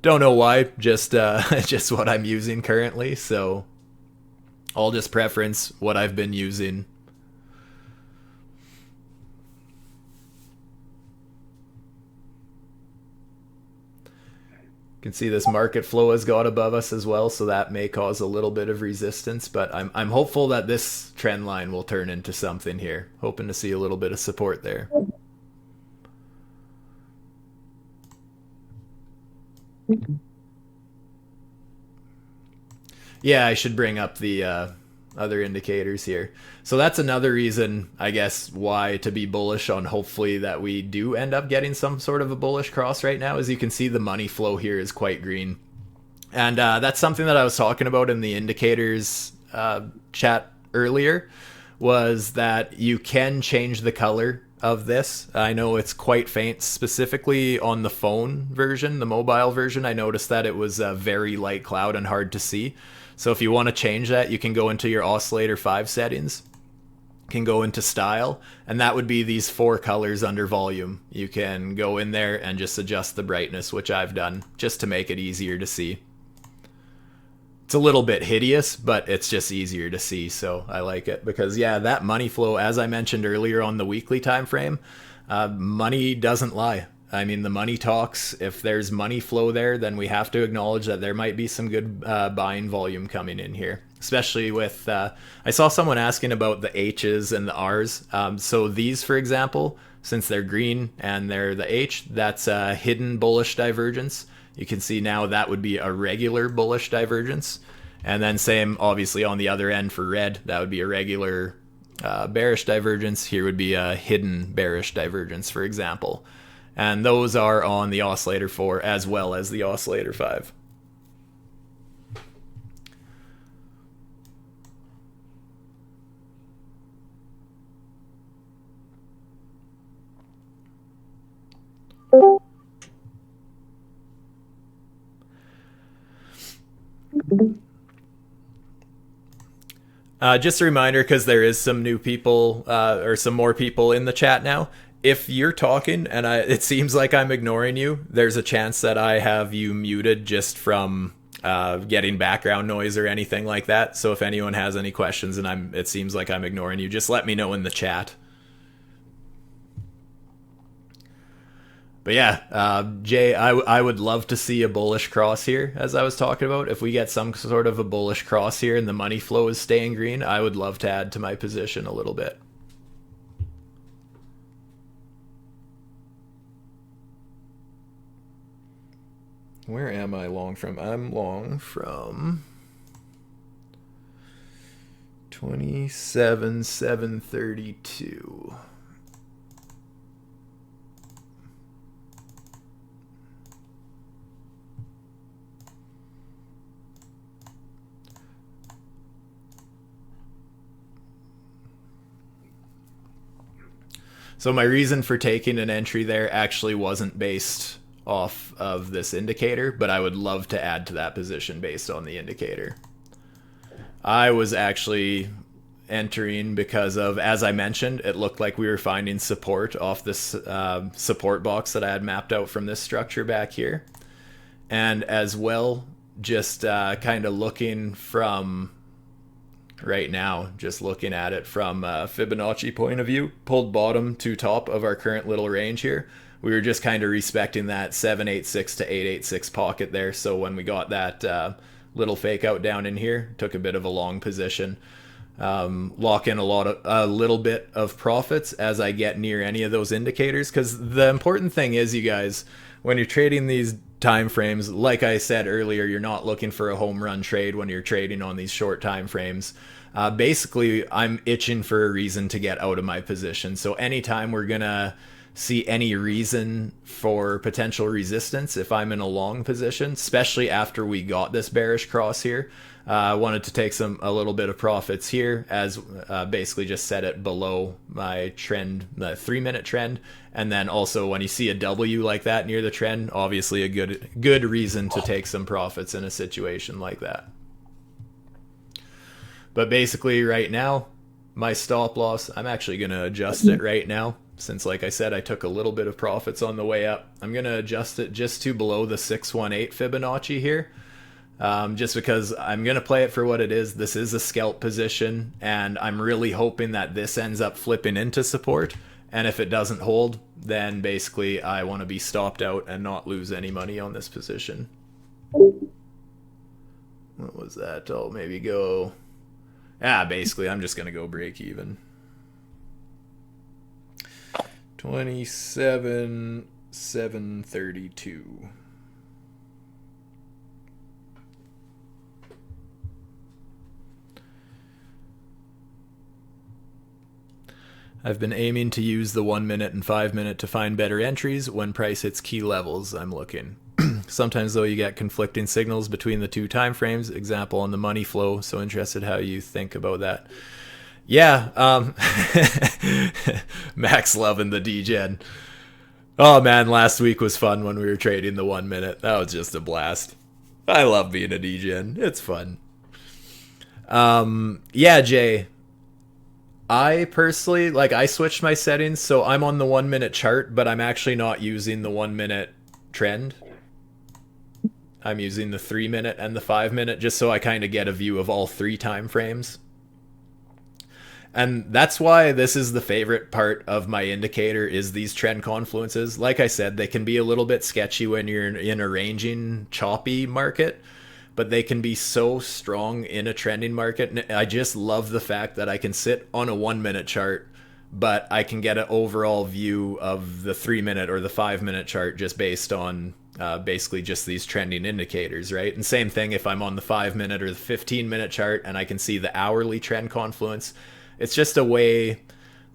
Don't know why, just just what I'm using currently. So I'll just preference what I've been using. You can see this market flow has got above us as well, so that may cause a little bit of resistance, but I'm hopeful that this trend line will turn into something here. Hoping to see a little bit of support there. Yeah, I should bring up the other indicators here. So that's another reason, I guess, why to be bullish on hopefully that we do end up getting some sort of a bullish cross right now. As you can see, the money flow here is quite green. And that's something that I was talking about in the indicators chat earlier, was that you can change the color of this. I know it's quite faint, specifically on the phone version, the mobile version. I noticed that it was a very light cloud and hard to see. So if you want to change that, you can go into your oscillator 5 settings, can go into style, and that would be these 4 colors under volume. You can go in there and just adjust the brightness, which I've done just to make it easier to see. It's a little bit hideous, but it's just easier to see, so I like it. Because yeah, that money flow, as I mentioned earlier on the weekly time frame, money doesn't lie. I mean, the money talks. If there's money flow there, then we have to acknowledge that there might be some good buying volume coming in here. Especially with, I saw someone asking about the H's and the R's. So these, for example, since they're green and they're the H, that's a hidden bullish divergence. You can see now that would be a regular bullish divergence. And then same, obviously, on the other end for red, that would be a regular bearish divergence. Here would be a hidden bearish divergence, for example. And those are on the oscillator 4 as well as the oscillator 5. Just a reminder, because there is some new people or some more people in the chat now. If you're talking and it seems like I'm ignoring you, there's a chance that I have you muted just from getting background noise or anything like that. So if anyone has any questions and it seems like I'm ignoring you, just let me know in the chat. But yeah, Jay, I would love to see a bullish cross here, as I was talking about. If we get some sort of a bullish cross here and the money flow is staying green, I would love to add to my position a little bit. Where am I long from? I'm long from 27,732. So my reason for taking an entry there actually wasn't based off of this indicator, but I would love to add to that position based on the indicator. I was actually entering because of, as I mentioned, it looked like we were finding support off this support box that I had mapped out from this structure back here. And as well, just kind of looking from right now, just looking at it from a Fibonacci point of view, pulled bottom to top of our current little range here. We were just kind of respecting that 786 to 886 pocket there. So when we got that little fake out down in here, took a bit of a long position, lock in a little bit of profits as I get near any of those indicators. Because the important thing is, you guys, when you're trading these time frames, like I said earlier, you're not looking for a home run trade when you're trading on these short time frames. Basically, I'm itching for a reason to get out of my position. So anytime we're gonna see any reason for potential resistance if I'm in a long position, especially after we got this bearish cross here. I wanted to take a little bit of profits here, as basically just set it below my trend, the 3-minute trend. And then also when you see a W like that near the trend, obviously a good reason to take some profits in a situation like that. But basically right now, my stop loss, I'm actually going to adjust it right now. Since, like I said, I took a little bit of profits on the way up. I'm going to adjust it just to below the 618 Fibonacci here. Just because I'm going to play it for what it is. This is a scalp position, and I'm really hoping that this ends up flipping into support. And if it doesn't hold, then basically I want to be stopped out and not lose any money on this position. What was that? Oh, maybe go... basically I'm just going to go break even. 27,732. I've been aiming to use the 1 minute and 5 minute to find better entries when price hits key levels. I'm looking. Sometimes though you get conflicting signals between the two time frames. Example on the money flow. So interested how you think about that. Yeah, Max loving the Degen. Oh man, last week was fun when we were trading the 1 minute. That was just a blast. I love being a Degen. It's fun. Yeah, Jay. I personally, I switched my settings, so I'm on the 1 minute chart, but I'm actually not using the 1 minute trend. I'm using the 3 minute and the 5 minute just so I kind of get a view of all three time frames. And that's why this is the favorite part of my indicator, is these trend confluences. Like I said, they can be a little bit sketchy when you're in a ranging, choppy market, but they can be so strong in a trending market. And I just love the fact that I can sit on a 1 minute chart, but I can get an overall view of the 3 minute or the 5 minute chart just based on basically just these trending indicators, right? And same thing if I'm on the 5 minute or the 15 minute chart and I can see the hourly trend confluence. It's just the way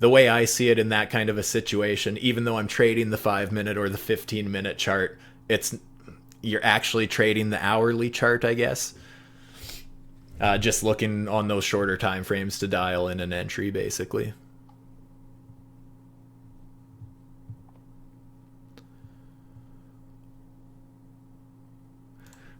I see it in that kind of a situation. Even though I'm trading the 5 minute or the 15 minute chart, you're actually trading the hourly chart, I guess. Just looking on those shorter time frames to dial in an entry, basically.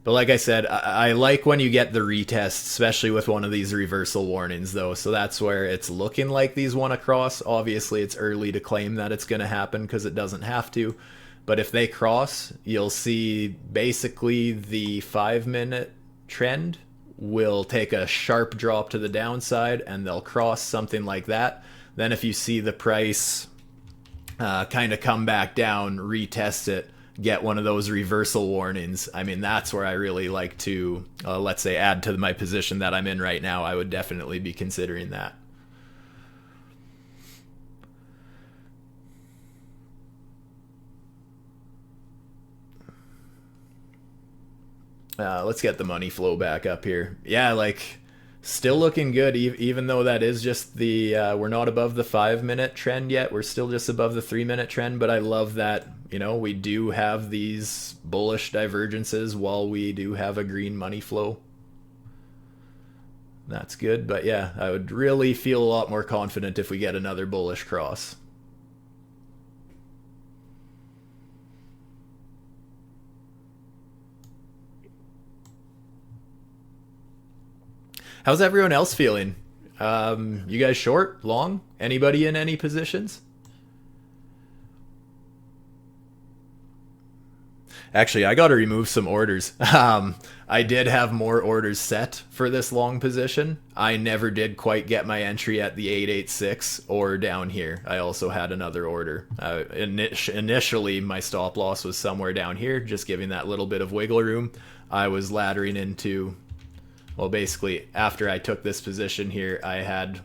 But like I said, I like when you get the retest, especially with one of these reversal warnings, though. So that's where it's looking like these want to cross. Obviously, it's early to claim that it's going to happen because it doesn't have to. But if they cross, you'll see basically the 5 minute trend will take a sharp drop to the downside, and they'll cross something like that. Then if you see the price kind of come back down, retest it, get one of those reversal warnings, I mean, that's where I really like to, let's say, add to my position that I'm in right now. I would definitely be considering that. Let's get the money flow back up here. Yeah, still looking good, even though that is just the, we're not above the 5 minute trend yet. We're still just above the 3 minute trend, but I love that, we do have these bullish divergences while we do have a green money flow. That's good, but yeah, I would really feel a lot more confident if we get another bullish cross. How's everyone else feeling? You guys short, long? Anybody in any positions? Actually, I got to remove some orders. I did have more orders set for this long position. I never did quite get my entry at the 886 or down here. I also had another order. Initially, my stop loss was somewhere down here, just giving that little bit of wiggle room. I was laddering into... Well, basically, after I took this position here, I had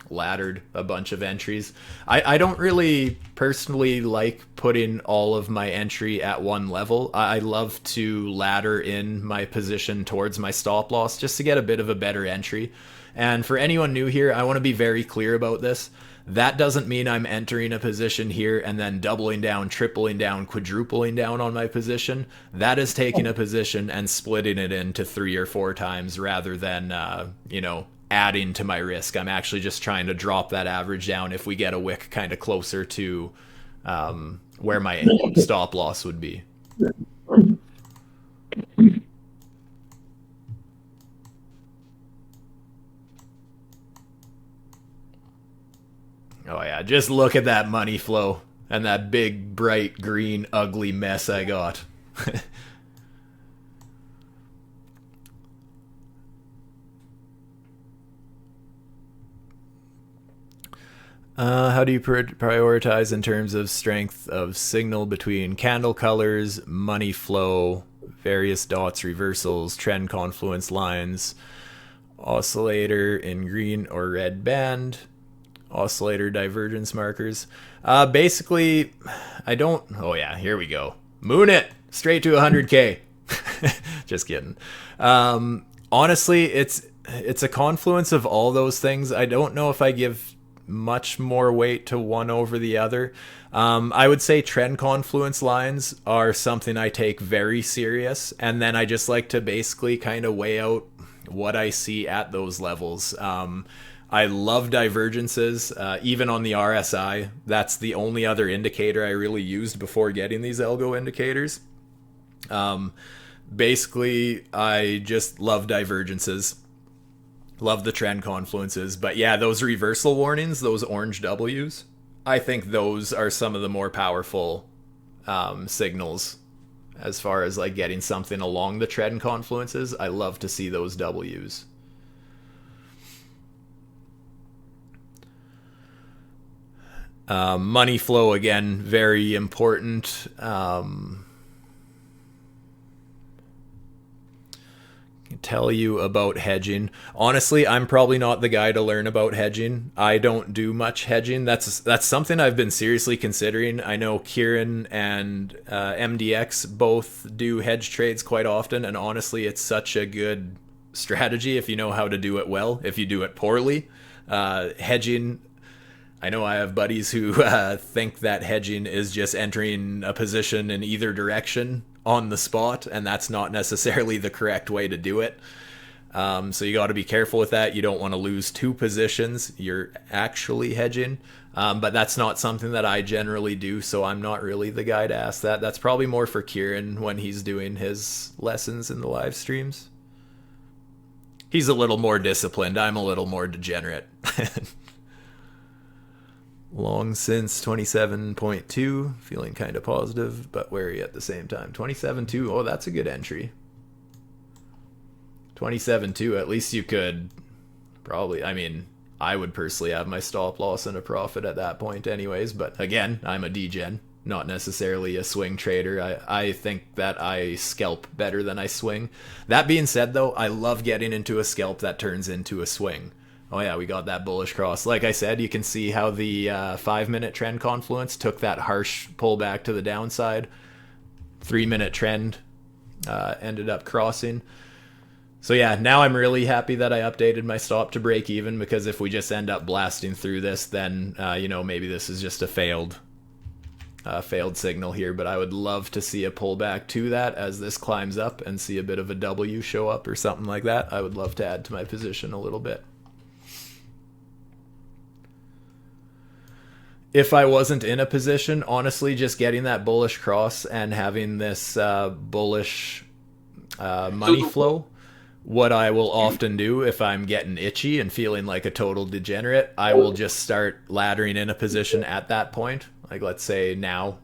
laddered a bunch of entries. I don't really personally like putting all of my entry at one level. I love to ladder in my position towards my stop loss just to get a bit of a better entry. And for anyone new here, I want to be very clear about this. That doesn't mean I'm entering a position here and then doubling down, tripling down, quadrupling down on my position. That is taking a position and splitting it into 3 or 4 times rather than, adding to my risk. I'm actually just trying to drop that average down if we get a wick kind of closer to where my stop loss would be. Oh yeah, just look at that money flow and that big, bright, green, ugly mess I got. How do you prioritize in terms of strength of signal between candle colors, money flow, various dots, reversals, trend confluence lines, oscillator in green or red band, oscillator divergence markers? Basically, I don't... Oh yeah, here we go. Moon it! Straight to 100K. Just kidding. Honestly, it's a confluence of all those things. I don't know if I give much more weight to one over the other. I would say trend confluence lines are something I take very serious, and then I just like to basically kind of weigh out what I see at those levels. I love divergences, even on the RSI. That's the only other indicator I really used before getting these algo indicators. Basically, I just love divergences. Love the trend confluences. But yeah, those reversal warnings, those orange W's, I think those are some of the more powerful signals as far as like getting something along the trend confluences. I love to see those W's. Money flow, again, very important. Tell you about hedging. Honestly, I'm probably not the guy to learn about hedging. I don't do much hedging. That's something I've been seriously considering. I know Kieran and MDX both do hedge trades quite often, and honestly, it's such a good strategy if you know how to do it well. If you do it poorly, hedging... I know I have buddies who think that hedging is just entering a position in either direction on the spot, and that's not necessarily the correct way to do it. So you got to be careful with that. You don't want to lose 2 positions. You're actually hedging. But that's not something that I generally do, so I'm not really the guy to ask that. That's probably more for Kieran when he's doing his lessons in the live streams. He's a little more disciplined. I'm a little more degenerate. Long since 27.2, feeling kind of positive, but wary at the same time. 27.2, oh, that's a good entry. 27.2, at least you could probably, I mean, I would personally have my stop loss and a profit at that point anyways, but again, I'm a degen, not necessarily a swing trader. I think that I scalp better than I swing. That being said, though, I love getting into a scalp that turns into a swing. Oh yeah, we got that bullish cross. Like I said, you can see how the 5-minute trend confluence took that harsh pullback to the downside. 3-minute trend ended up crossing. So yeah, now I'm really happy that I updated my stop to break even, because if we just end up blasting through this, then maybe this is just a failed signal here. But I would love to see a pullback to that as this climbs up and see a bit of a W show up or something like that. I would love to add to my position a little bit. If I wasn't in a position, honestly, just getting that bullish cross and having this bullish money flow, what I will often do if I'm getting itchy and feeling like a total degenerate, I will just start laddering in a position at that point. Like let's say now,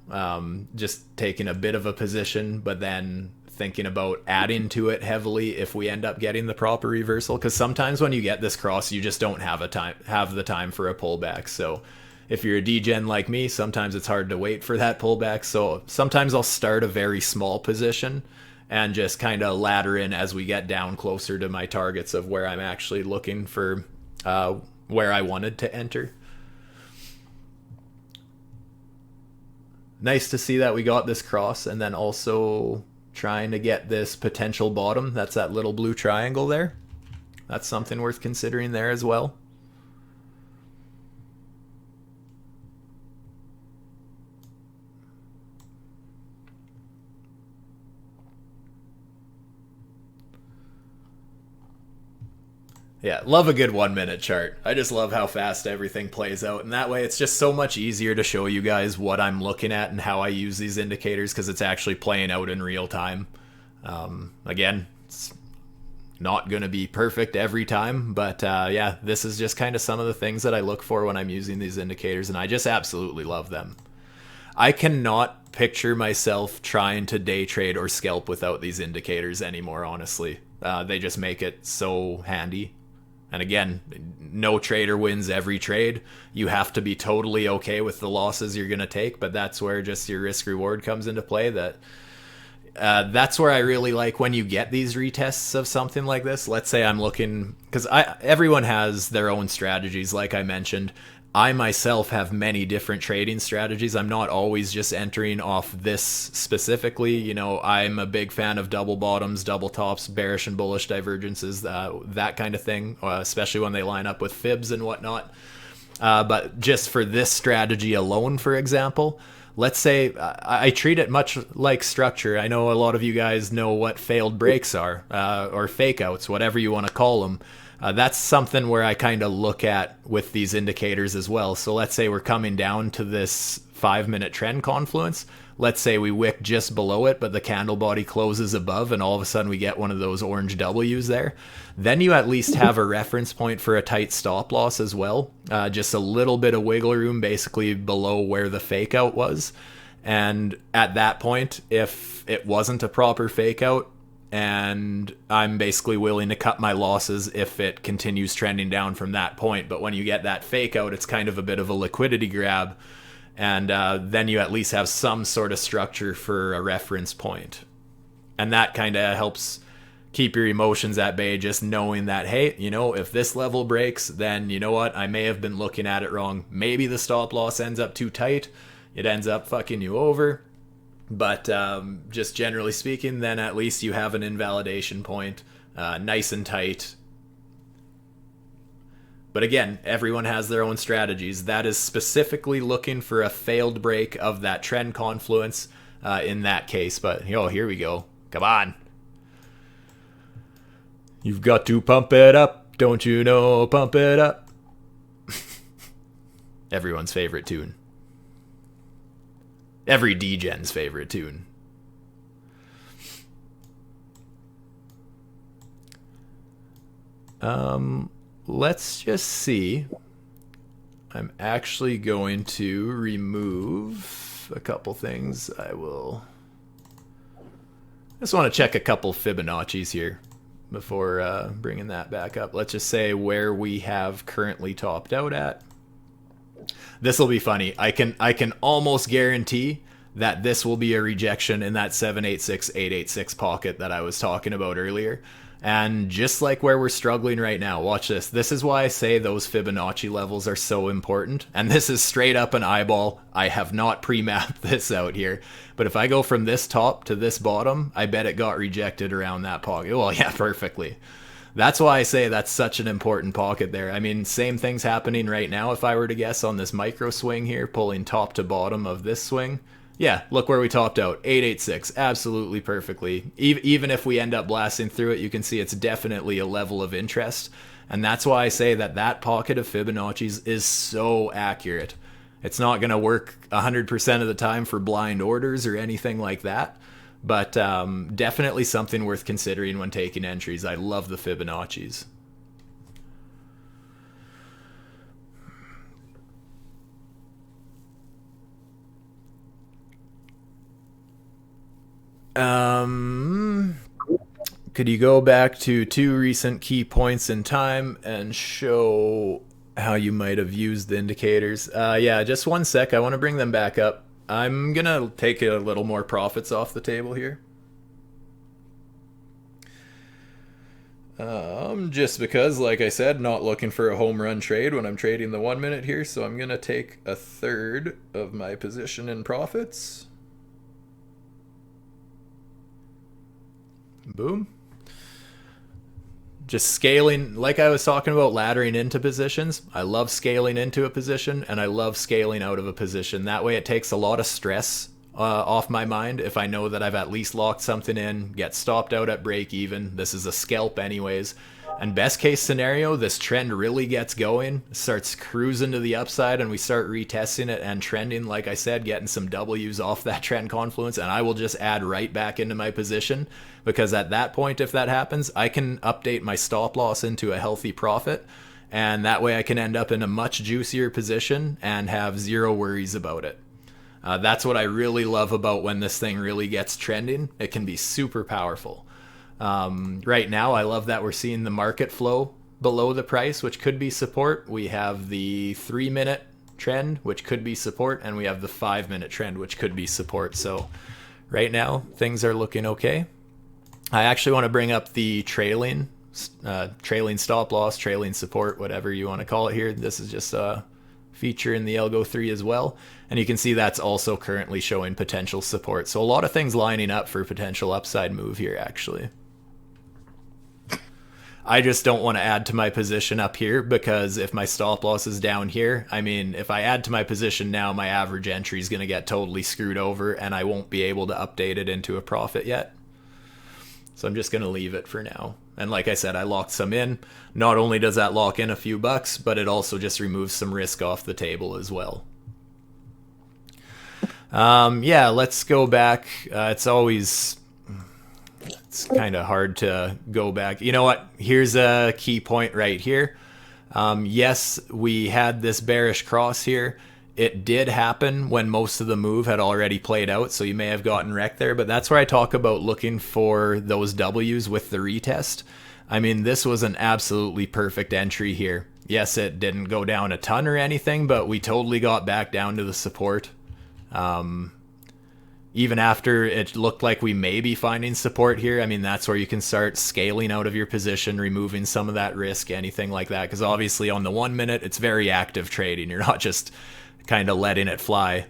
just taking a bit of a position, but then thinking about adding to it heavily if we end up getting the proper reversal. Because sometimes when you get this cross, you just don't have the time for a pullback. So if you're a degen like me, sometimes it's hard to wait for that pullback. So sometimes I'll start a very small position and just kind of ladder in as we get down closer to my targets of where I'm actually looking for where I wanted to enter. Nice to see that we got this cross, and then also trying to get this potential bottom. That's that little blue triangle there. That's something worth considering there as well. Yeah, love a good 1 minute chart. I just love how fast everything plays out. And that way it's just so much easier to show you guys what I'm looking at and how I use these indicators because it's actually playing out in real time. Again, it's not going to be perfect every time, but yeah, this is just kind of some of the things that I look for when I'm using these indicators, and I just absolutely love them. I cannot picture myself trying to day trade or scalp without these indicators anymore, honestly. They just make it so handy. And again, no trader wins every trade. You have to be totally okay with the losses you're going to take, but that's where just your risk reward comes into play. That's where I really like when you get these retests of something like this. Let's say I'm looking, because everyone has their own strategies, like I mentioned. I myself have many different trading strategies. I'm not always just entering off this specifically. You know, I'm a big fan of double bottoms, double tops, bearish and bullish divergences, that kind of thing, especially when they line up with fibs and whatnot. But just for this strategy alone, for example, let's say I treat it much like structure. I know a lot of you guys know what failed breaks are, or fake outs, whatever you want to call them. That's something where I kind of look at with these indicators as well. So let's say we're coming down to this 5-minute trend confluence. Let's say we wick just below it, but the candle body closes above, and all of a sudden we get one of those orange W's there. Then you at least have a reference point for a tight stop loss as well. Just a little bit of wiggle room basically below where the fake out was. And at that point, if it wasn't a proper fake out, and I'm basically willing to cut my losses if it continues trending down from that point. But when you get that fake out, it's kind of a bit of a liquidity grab, and then you at least have some sort of structure for a reference point. And that kind of helps keep your emotions at bay, just knowing that, hey, you know, if this level breaks, then you know what, I may have been looking at it wrong. Maybe the stop loss ends up too tight. It ends up fucking you over. But just generally speaking, then at least you have an invalidation point, nice and tight. But again, everyone has their own strategies. That is specifically looking for a failed break of that trend confluence in that case. But, here we go. Come on. You've got to pump it up. Don't you know? Pump it up. Everyone's favorite tune. Every Degen's favorite tune. Let's just see. I'm actually going to remove a couple things. I just want to check a couple Fibonacci's here before bringing that back up. Let's just say where we have currently topped out at. This will be funny. I can almost guarantee that this will be a rejection in that 786, 886 pocket that I was talking about earlier. And just like where we're struggling right now, watch this. This is why I say those Fibonacci levels are so important. And this is straight up an eyeball. I have not pre-mapped this out here. But if I go from this top to this bottom, I bet it got rejected around that pocket. Well, yeah, perfectly. That's why I say that's such an important pocket there. I mean, same thing's happening right now if I were to guess on this micro swing here, pulling top to bottom of this swing. Yeah, look where we topped out, 886, absolutely perfectly. Even if we end up blasting through it, you can see it's definitely a level of interest. And that's why I say that pocket of Fibonacci's is so accurate. It's not going to work 100% of the time for blind orders or anything like that. But definitely something worth considering when taking entries. I love the Fibonacci's. Could you go back to 2 recent key points in time and show how you might have used the indicators? Yeah, just 1 sec. I want to bring them back up. I'm going to take a little more profits off the table here. Just because, like I said, not looking for a home run trade when I'm trading the 1 minute here. So I'm going to take 1/3 of my position in profits. Boom. Just scaling, like I was talking about, laddering into positions. I love scaling into a position, and I love scaling out of a position. That way it takes a lot of stress off my mind if I know that I've at least locked something in, get stopped out at break even. This is a scalp anyways. And best case scenario, this trend really gets going, starts cruising to the upside, and we start retesting it and trending, like I said, getting some W's off that trend confluence, and I will just add right back into my position, because at that point, if that happens, I can update my stop loss into a healthy profit, and that way I can end up in a much juicier position and have zero worries about it. That's what I really love about when this thing really gets trending. It can be super powerful. Right now, I love that we're seeing the market flow below the price, which could be support. We have the 3-minute trend, which could be support, and we have the 5-minute trend, which could be support. So right now, things are looking okay. I actually want to bring up the trailing stop loss, trailing support, whatever you want to call it here. This is just a feature in the Algo 3 as well. And you can see that's also currently showing potential support. So a lot of things lining up for potential upside move here, actually. I just don't want to add to my position up here, because if my stop loss is down here, I mean, if I add to my position now, my average entry is going to get totally screwed over and I won't be able to update it into a profit yet. So I'm just going to leave it for now. And like I said, I locked some in. Not only does that lock in a few bucks, but it also just removes some risk off the table as well. Yeah, let's go back. It's kind of hard to go back. You know what? Here's a key point right here. Yes, we had this bearish cross here. It did happen when most of the move had already played out, so you may have gotten wrecked there, but that's where I talk about looking for those W's with the retest. I mean, this was an absolutely perfect entry here. Yes, it didn't go down a ton or anything, but we totally got back down to the support. Even after it looked like we may be finding support here, I mean, that's where you can start scaling out of your position, removing some of that risk, anything like that. Because obviously on the 1 minute, it's very active trading. You're not just kind of letting it fly.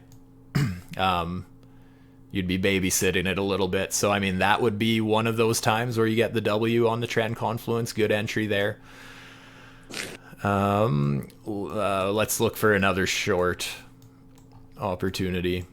You'd be babysitting it a little bit. So, I mean, that would be one of those times where you get the W on the trend confluence. Good entry there. Let's look for another short opportunity.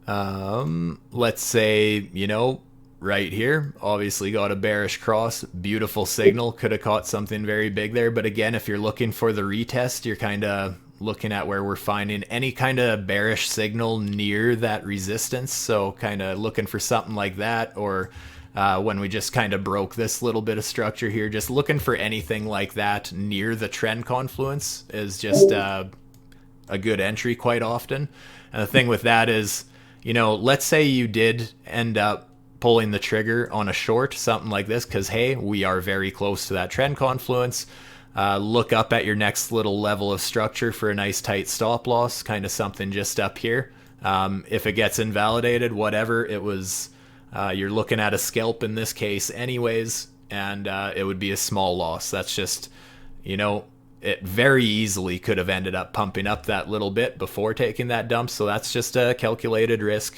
Let's say, you know, right here, obviously got a bearish cross, beautiful signal, could have caught something very big there. But again, if you're looking for the retest, you're kind of looking at where we're finding any kind of bearish signal near that resistance. So kind of looking for something like that, or when we just kind of broke this little bit of structure here, just looking for anything like that near the trend confluence is just a good entry quite often. And the thing with that is, you know, let's say you did end up pulling the trigger on a short, something like this, because, hey, we are very close to that trend confluence. Look up at your next little level of structure for a nice tight stop loss, kind of something just up here. If it gets invalidated, whatever, it was, you're looking at a scalp in this case anyways, and it would be a small loss. That's just, you know, it very easily could have ended up pumping up that little bit before taking that dump, so that's just a calculated risk.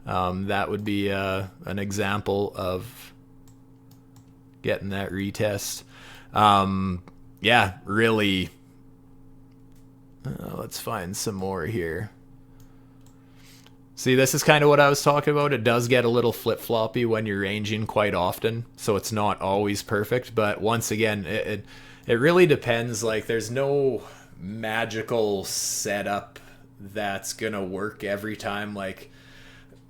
That would be an example of getting that retest. Yeah, really. Let's find some more here. See, this is kind of what I was talking about. It does get a little flip-floppy when you're ranging quite often, so it's not always perfect. But once again, it really depends. Like, there's no magical setup that's gonna work every time. Like,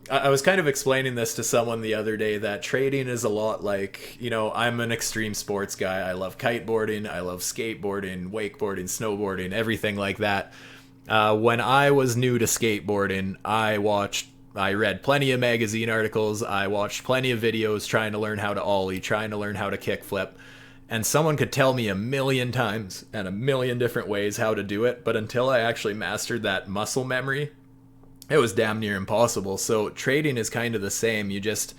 I was kind of explaining this to someone the other day, that trading is a lot like, you know, I'm an extreme sports guy. I love kiteboarding, I love skateboarding, wakeboarding, snowboarding, everything like that. When I was new to skateboarding, I read plenty of magazine articles, I watched plenty of videos trying to learn how to ollie, trying to learn how to kickflip. And someone could tell me a million times and a million different ways how to do it, but until I actually mastered that muscle memory, it was damn near impossible. So trading is kind of the same. You just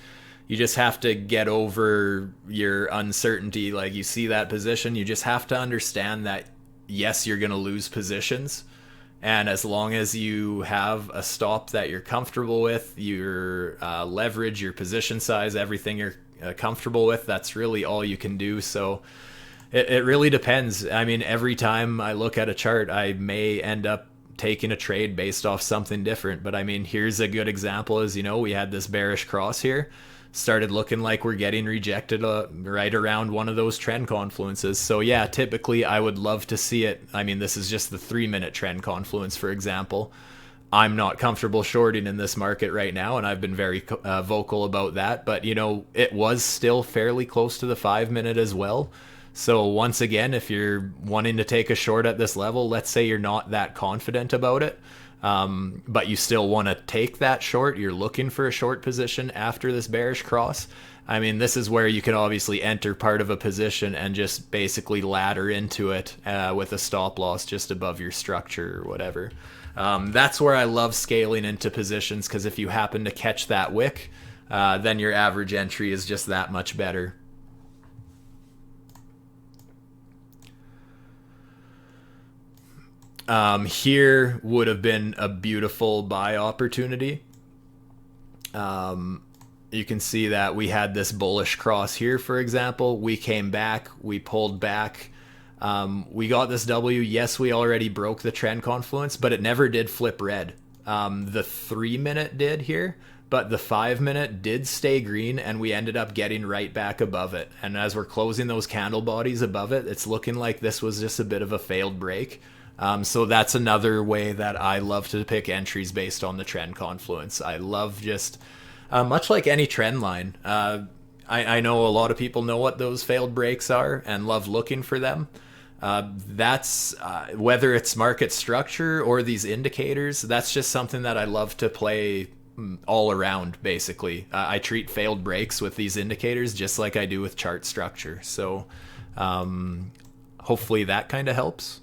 have to get over your uncertainty. Like, you see that position, you just have to understand that, yes, you're going to lose positions. And as long as you have a stop that you're comfortable with, your leverage, your position size, everything you're comfortable with, that's really all you can do. So it really depends. I mean, every time I look at a chart, I may end up taking a trade based off something different. But I mean, here's a good example is, you know, we had this bearish cross here. started looking like we're getting rejected right around one of those trend confluences. So yeah, typically I would love to see it. I mean, this is just the 3-minute trend confluence, for example. I'm not comfortable shorting in this market right now, and I've been very vocal about that. But, you know, it was still fairly close to the 5-minute as well. So once again, if you're wanting to take a short at this level, let's say you're not that confident about it, but you still want to take that short, you're looking for a short position after this bearish cross. I mean, this is where you can obviously enter part of a position and just basically ladder into it with a stop loss just above your structure or whatever. That's where I love scaling into positions, because if you happen to catch that wick, then your average entry is just that much better. Here would have been a beautiful buy opportunity. You can see that we had this bullish cross here, for example. We came back, we pulled back. We got this W. Yes, we already broke the trend confluence, but it never did flip red. The 3-minute did here, but the 5-minute did stay green, and we ended up getting right back above it. And as we're closing those candle bodies above it, it's looking like this was just a bit of a failed break. So that's another way that I love to pick entries based on the trend confluence. I love just, much like any trend line, I know a lot of people know what those failed breaks are and love looking for them. That's whether it's market structure or these indicators, that's just something that I love to play all around, basically. I treat failed breaks with these indicators just like I do with chart structure. So hopefully that kind of helps.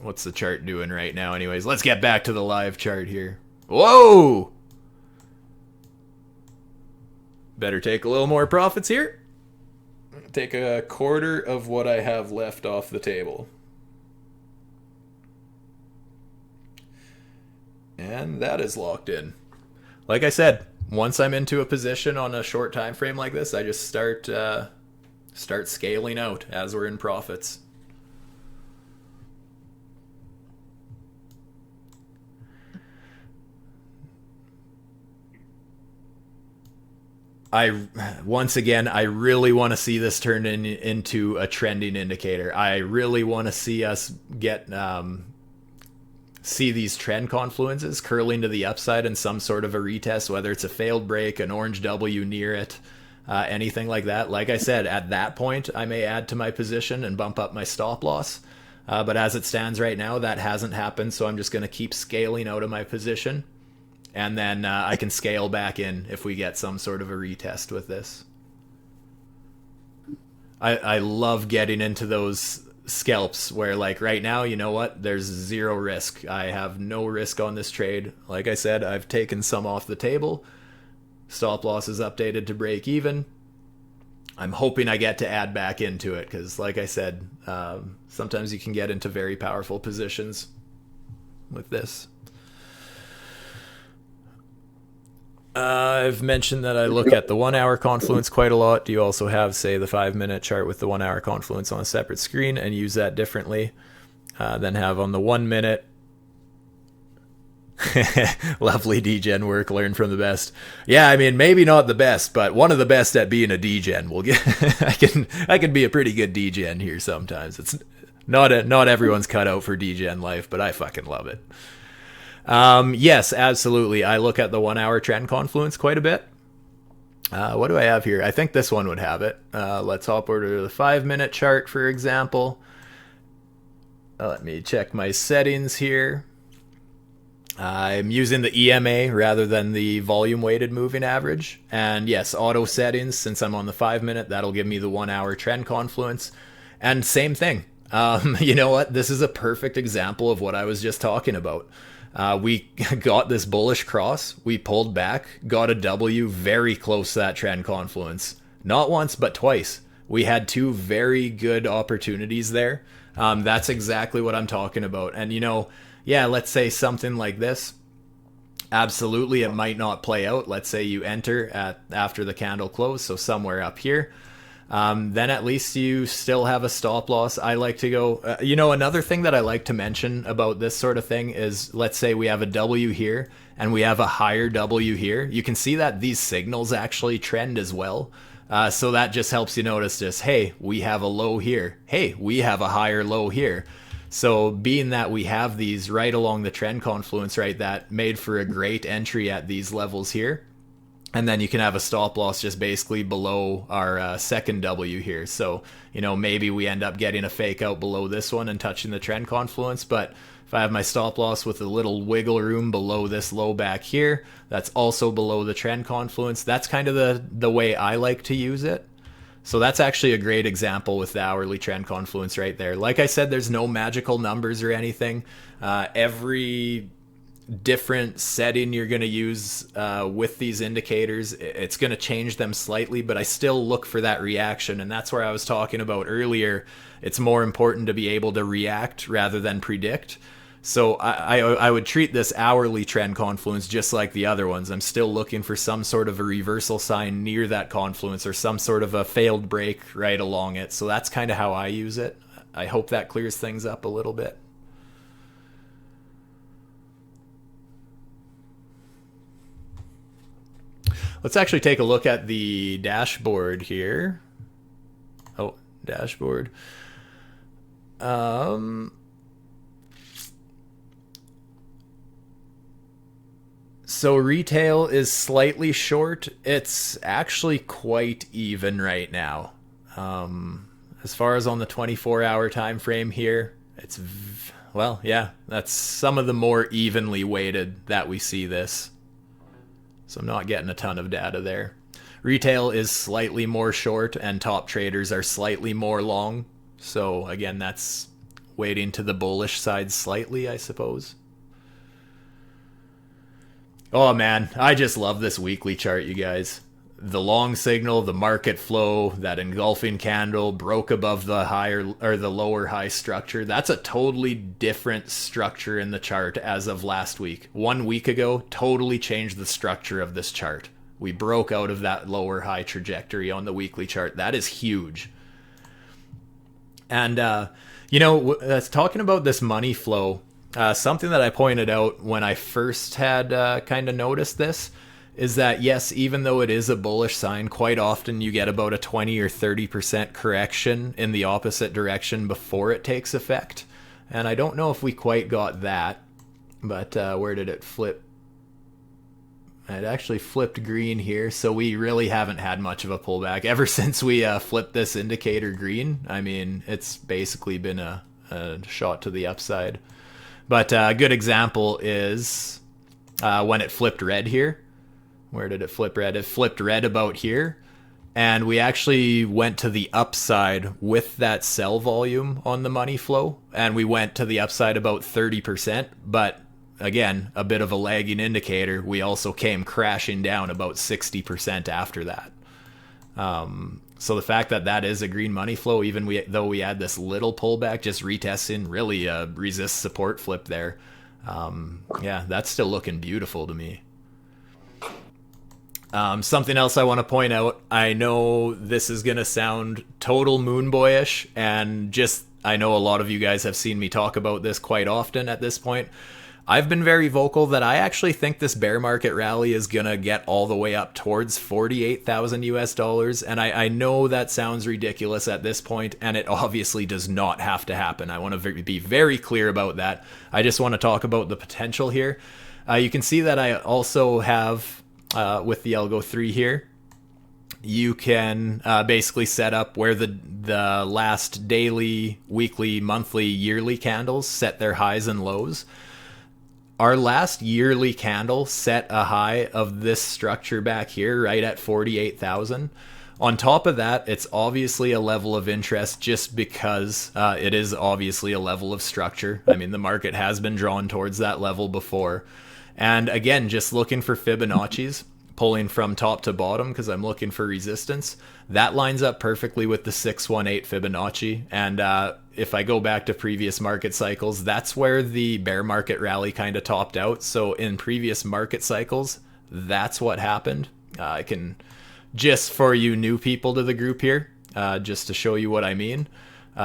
What's the chart doing right now? Anyways, let's get back to the live chart here. Whoa! Better take a little more profits here. Take a quarter of what I have left off the table. And that is locked in. Like I said, once I'm into a position on a short time frame like this, I just start scaling out as we're in profits. Once again, I really want to see this turn into a trending indicator. I really want to see us get see these trend confluences curling to the upside in some sort of a retest, whether it's a failed break, an orange W near it, anything like that. Like I said, at that point, I may add to my position and bump up my stop loss. But as it stands right now, that hasn't happened, so I'm just going to keep scaling out of my position. And then I can scale back in if we get some sort of a retest with this. I love getting into those scalps where, like, right now, you know what? There's zero risk. I have no risk on this trade. Like I said, I've taken some off the table. Stop loss is updated to break even. I'm hoping I get to add back into it because, like I said, sometimes you can get into very powerful positions with this. I've mentioned that I look at the 1 hour confluence quite a lot. Do you also have, say, the 5-minute chart with the 1 hour confluence on a separate screen and use that differently than have on the 1 minute? Lovely Degen work, learn from the best. Yeah, I mean, maybe not the best, but one of the best at being a Degen. We'll get I can be a pretty good Degen here sometimes. It's not everyone's cut out for Degen life, but I fucking love it. Yes, absolutely. I look at the 1 hour trend confluence quite a bit. What do I have here? I think this one would have it. Let's hop over to the 5-minute chart, for example. Let me check my settings here. I'm using the EMA rather than the volume weighted moving average. And yes, auto settings, since I'm on the 5-minute, that'll give me the 1 hour trend confluence. And same thing. You know what? This is a perfect example of what I was just talking about. We got this bullish cross, we pulled back, got a W very close to that trend confluence. Not once, but twice. We had two very good opportunities there. That's exactly what I'm talking about. And, you know, yeah, let's say something like this. Absolutely, it might not play out. Let's say you enter after the candle close, so somewhere up here. then at least you still have a stop loss. I like to go, another thing that I like to mention about this sort of thing is, let's say we have a W here and we have a higher W here. You can see that these signals actually trend as well. So that just helps you notice just, hey, we have a low here. Hey, we have a higher low here. So being that we have these right along the trend confluence, right, that made for a great entry at these levels here. And then you can have a stop loss just basically below our second W here. So, maybe we end up getting a fake out below this one and touching the trend confluence. But if I have my stop loss with a little wiggle room below this low back here, that's also below the trend confluence. That's kind of the way I like to use it. So that's actually a great example with the hourly trend confluence right there. Like I said, there's no magical numbers or anything. Every different setting you're going to use with these indicators, it's going to change them slightly, but I still look for that reaction. And that's where I was talking about earlier. It's more important to be able to react rather than predict. So I would treat this hourly trend confluence just like the other ones. I'm still looking for some sort of a reversal sign near that confluence or some sort of a failed break right along it. So that's kind of how I use it. I hope that clears things up a little bit. Let's actually take a look at the dashboard here. Oh, dashboard. So retail is slightly short. It's actually quite even right now. As far as on the 24-hour time frame here, it's, that's some of the more evenly weighted that we see this. So I'm not getting a ton of data there. Retail is slightly more short and top traders are slightly more long. So again, that's weighting to the bullish side slightly, I suppose. Oh man, I just love this weekly chart, you guys. The long signal, the market flow, that engulfing candle broke above the higher or the lower high structure. That's a totally different structure in the chart as of last week. 1 week ago, totally changed the structure of this chart. We broke out of that lower high trajectory on the weekly chart. That is huge. And, talking about this money flow, something that I pointed out when I first had kind of noticed this is that, yes, even though it is a bullish sign, quite often you get about a 20 or 30% correction in the opposite direction before it takes effect. And I don't know if we quite got that, but where did it flip? It actually flipped green here, so we really haven't had much of a pullback. Ever since we flipped this indicator green, I mean, it's basically been a shot to the upside. But a good example is when it flipped red here. Where did it flip red? It flipped red about here. And we actually went to the upside with that sell volume on the money flow. And we went to the upside about 30%. But again, a bit of a lagging indicator. We also came crashing down about 60% after that. So the fact that that is a green money flow, even though we had this little pullback, just retesting, really a resist support flip there. That's still looking beautiful to me. Something else I want to point out, I know this is going to sound total moon boyish, and I know a lot of you guys have seen me talk about this quite often at this point. I've been very vocal that I actually think this bear market rally is going to get all the way up towards 48,000 US dollars. And I know that sounds ridiculous at this point, and it obviously does not have to happen. I want to be very clear about that. I just want to talk about the potential here. You can see that I also have, with the Algo 3 here, you can basically set up where the last daily, weekly, monthly, yearly candles set their highs and lows. Our last yearly candle set a high of this structure back here, right at 48,000. On top of that, it's obviously a level of interest just because it is obviously a level of structure. I mean, the market has been drawn towards that level before. And again, just looking for Fibonacci's, pulling from top to bottom because I'm looking for resistance. That lines up perfectly with the 618 Fibonacci. And if I go back to previous market cycles, that's where the bear market rally kind of topped out. So in previous market cycles, that's what happened. I can, just for you new people to the group here, just to show you what I mean.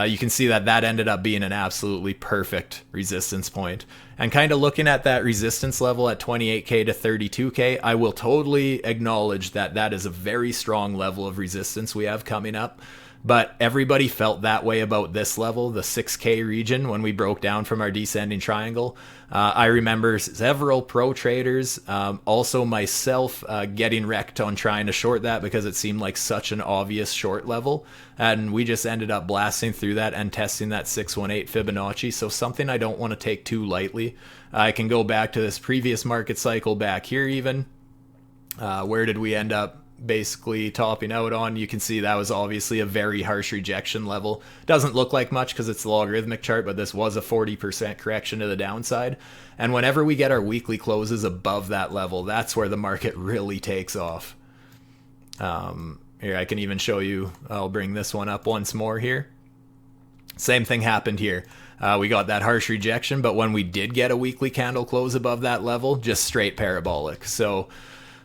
You can see that that ended up being an absolutely perfect resistance point. And kind of looking at that resistance level at 28K to 32K, I will totally acknowledge that that is a very strong level of resistance we have coming up. But everybody felt that way about this level, the 6K region, when we broke down from our descending triangle. I remember several pro traders, also myself, getting wrecked on trying to short that because it seemed like such an obvious short level. And we just ended up blasting through that and testing that 618 Fibonacci. So something I don't want to take too lightly. I can go back to this previous market cycle back here even. Where did we end up basically topping out on? You can see that was obviously a very harsh rejection level. Doesn't look like much because it's the logarithmic chart, but this was a 40% correction to the downside. And whenever we get our weekly closes above that level, that's where the market really takes off. Here, I can even show you. I'll bring this one up once more here. Same thing happened here. We got that harsh rejection, but when we did get a weekly candle close above that level, just straight parabolic. So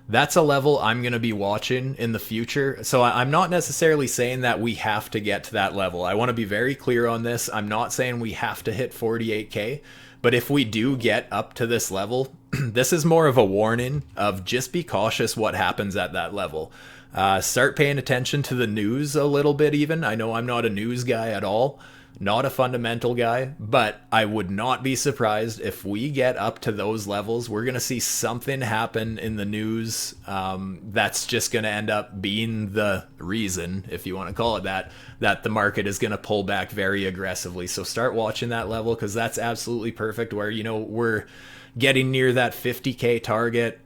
that's a level I'm going to be watching in the future. So I'm not necessarily saying that we have to get to that level. I want to be very clear on this. I'm not saying we have to hit 48K, but if we do get up to this level, this is more of a warning of just be cautious what happens at that level. Start paying attention to the news a little bit even. I know I'm not a news guy at all. Not a fundamental guy, but I would not be surprised if we get up to those levels. We're going to see something happen in the news that's just going to end up being the reason, if you want to call it that the market is going to pull back very aggressively. So start watching that level because that's absolutely perfect where, you know, we're getting near that 50K target.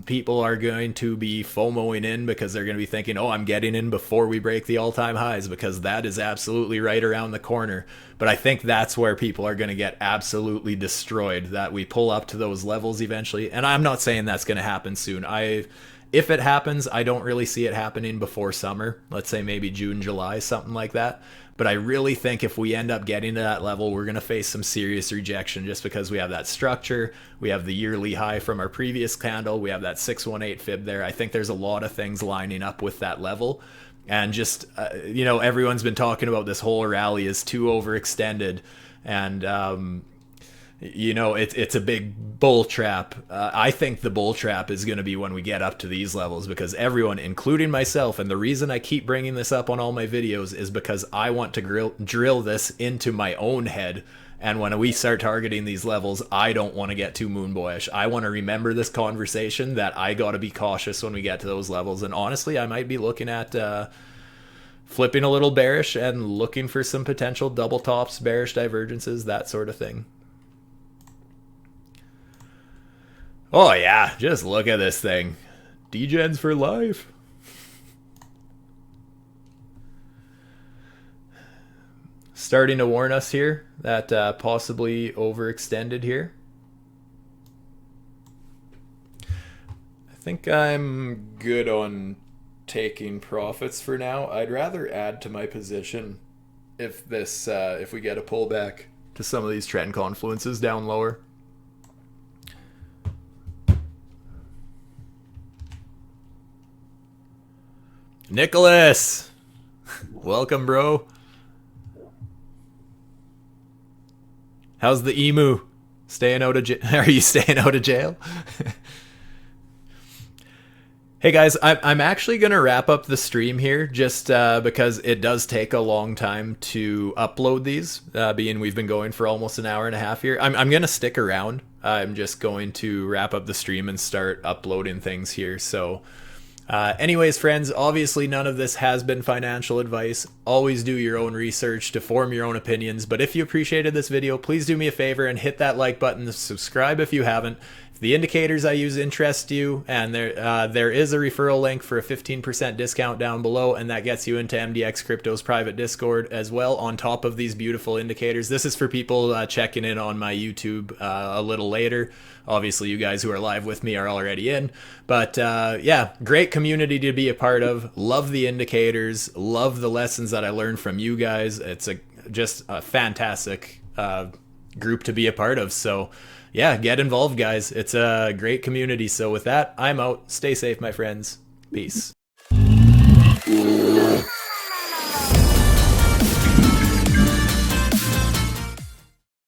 People are going to be FOMOing in because they're going to be thinking, oh, I'm getting in before we break the all-time highs because that is absolutely right around the corner. But I think that's where people are going to get absolutely destroyed, that we pull up to those levels eventually. And I'm not saying that's going to happen soon. If it happens, I don't really see it happening before summer. Let's say maybe June, July, something like that. But I really think if we end up getting to that level, we're going to face some serious rejection just because we have that structure. We have the yearly high from our previous candle. We have that 618 fib there. I think there's a lot of things lining up with that level. And just, you know, everyone's been talking about this whole rally is too overextended. And, you know, it's a big bull trap. I think the bull trap is going to be when we get up to these levels because everyone, including myself, and the reason I keep bringing this up on all my videos is because I want to drill this into my own head. And when we start targeting these levels, I don't want to get too moon boyish. I want to remember this conversation that I got to be cautious when we get to those levels. And honestly, I might be looking at flipping a little bearish and looking for some potential double tops, bearish divergences, that sort of thing. Oh yeah, just look at this thing. Degens for life. Starting to warn us here that possibly overextended here. I think I'm good on taking profits for now. I'd rather add to my position if we get a pullback to some of these trend confluences down lower. Nicholas, welcome, bro. How's the emu? Staying out of jail? Are you staying out of jail? Hey guys, I'm actually going to wrap up the stream here just because it does take a long time to upload these, being we've been going for almost an hour and a half here. I'm going to stick around. I'm just going to wrap up the stream and start uploading things here. So anyways, friends, obviously none of this has been financial advice. Always do your own research to form your own opinions. But if you appreciated this video, please do me a favor and hit that like button, subscribe if you haven't. If the indicators I use interest you, and there is a referral link for a 15% discount down below, and that gets you into MDX Crypto's private Discord as well, on top of these beautiful indicators. This is for people checking in on my YouTube a little later. Obviously, you guys who are live with me are already in. But yeah, great community to be a part of. Love the indicators. Love the lessons that I learned from you guys. It's just a fantastic group to be a part of. So yeah, get involved, guys. It's a great community. So with that, I'm out. Stay safe, my friends. Peace.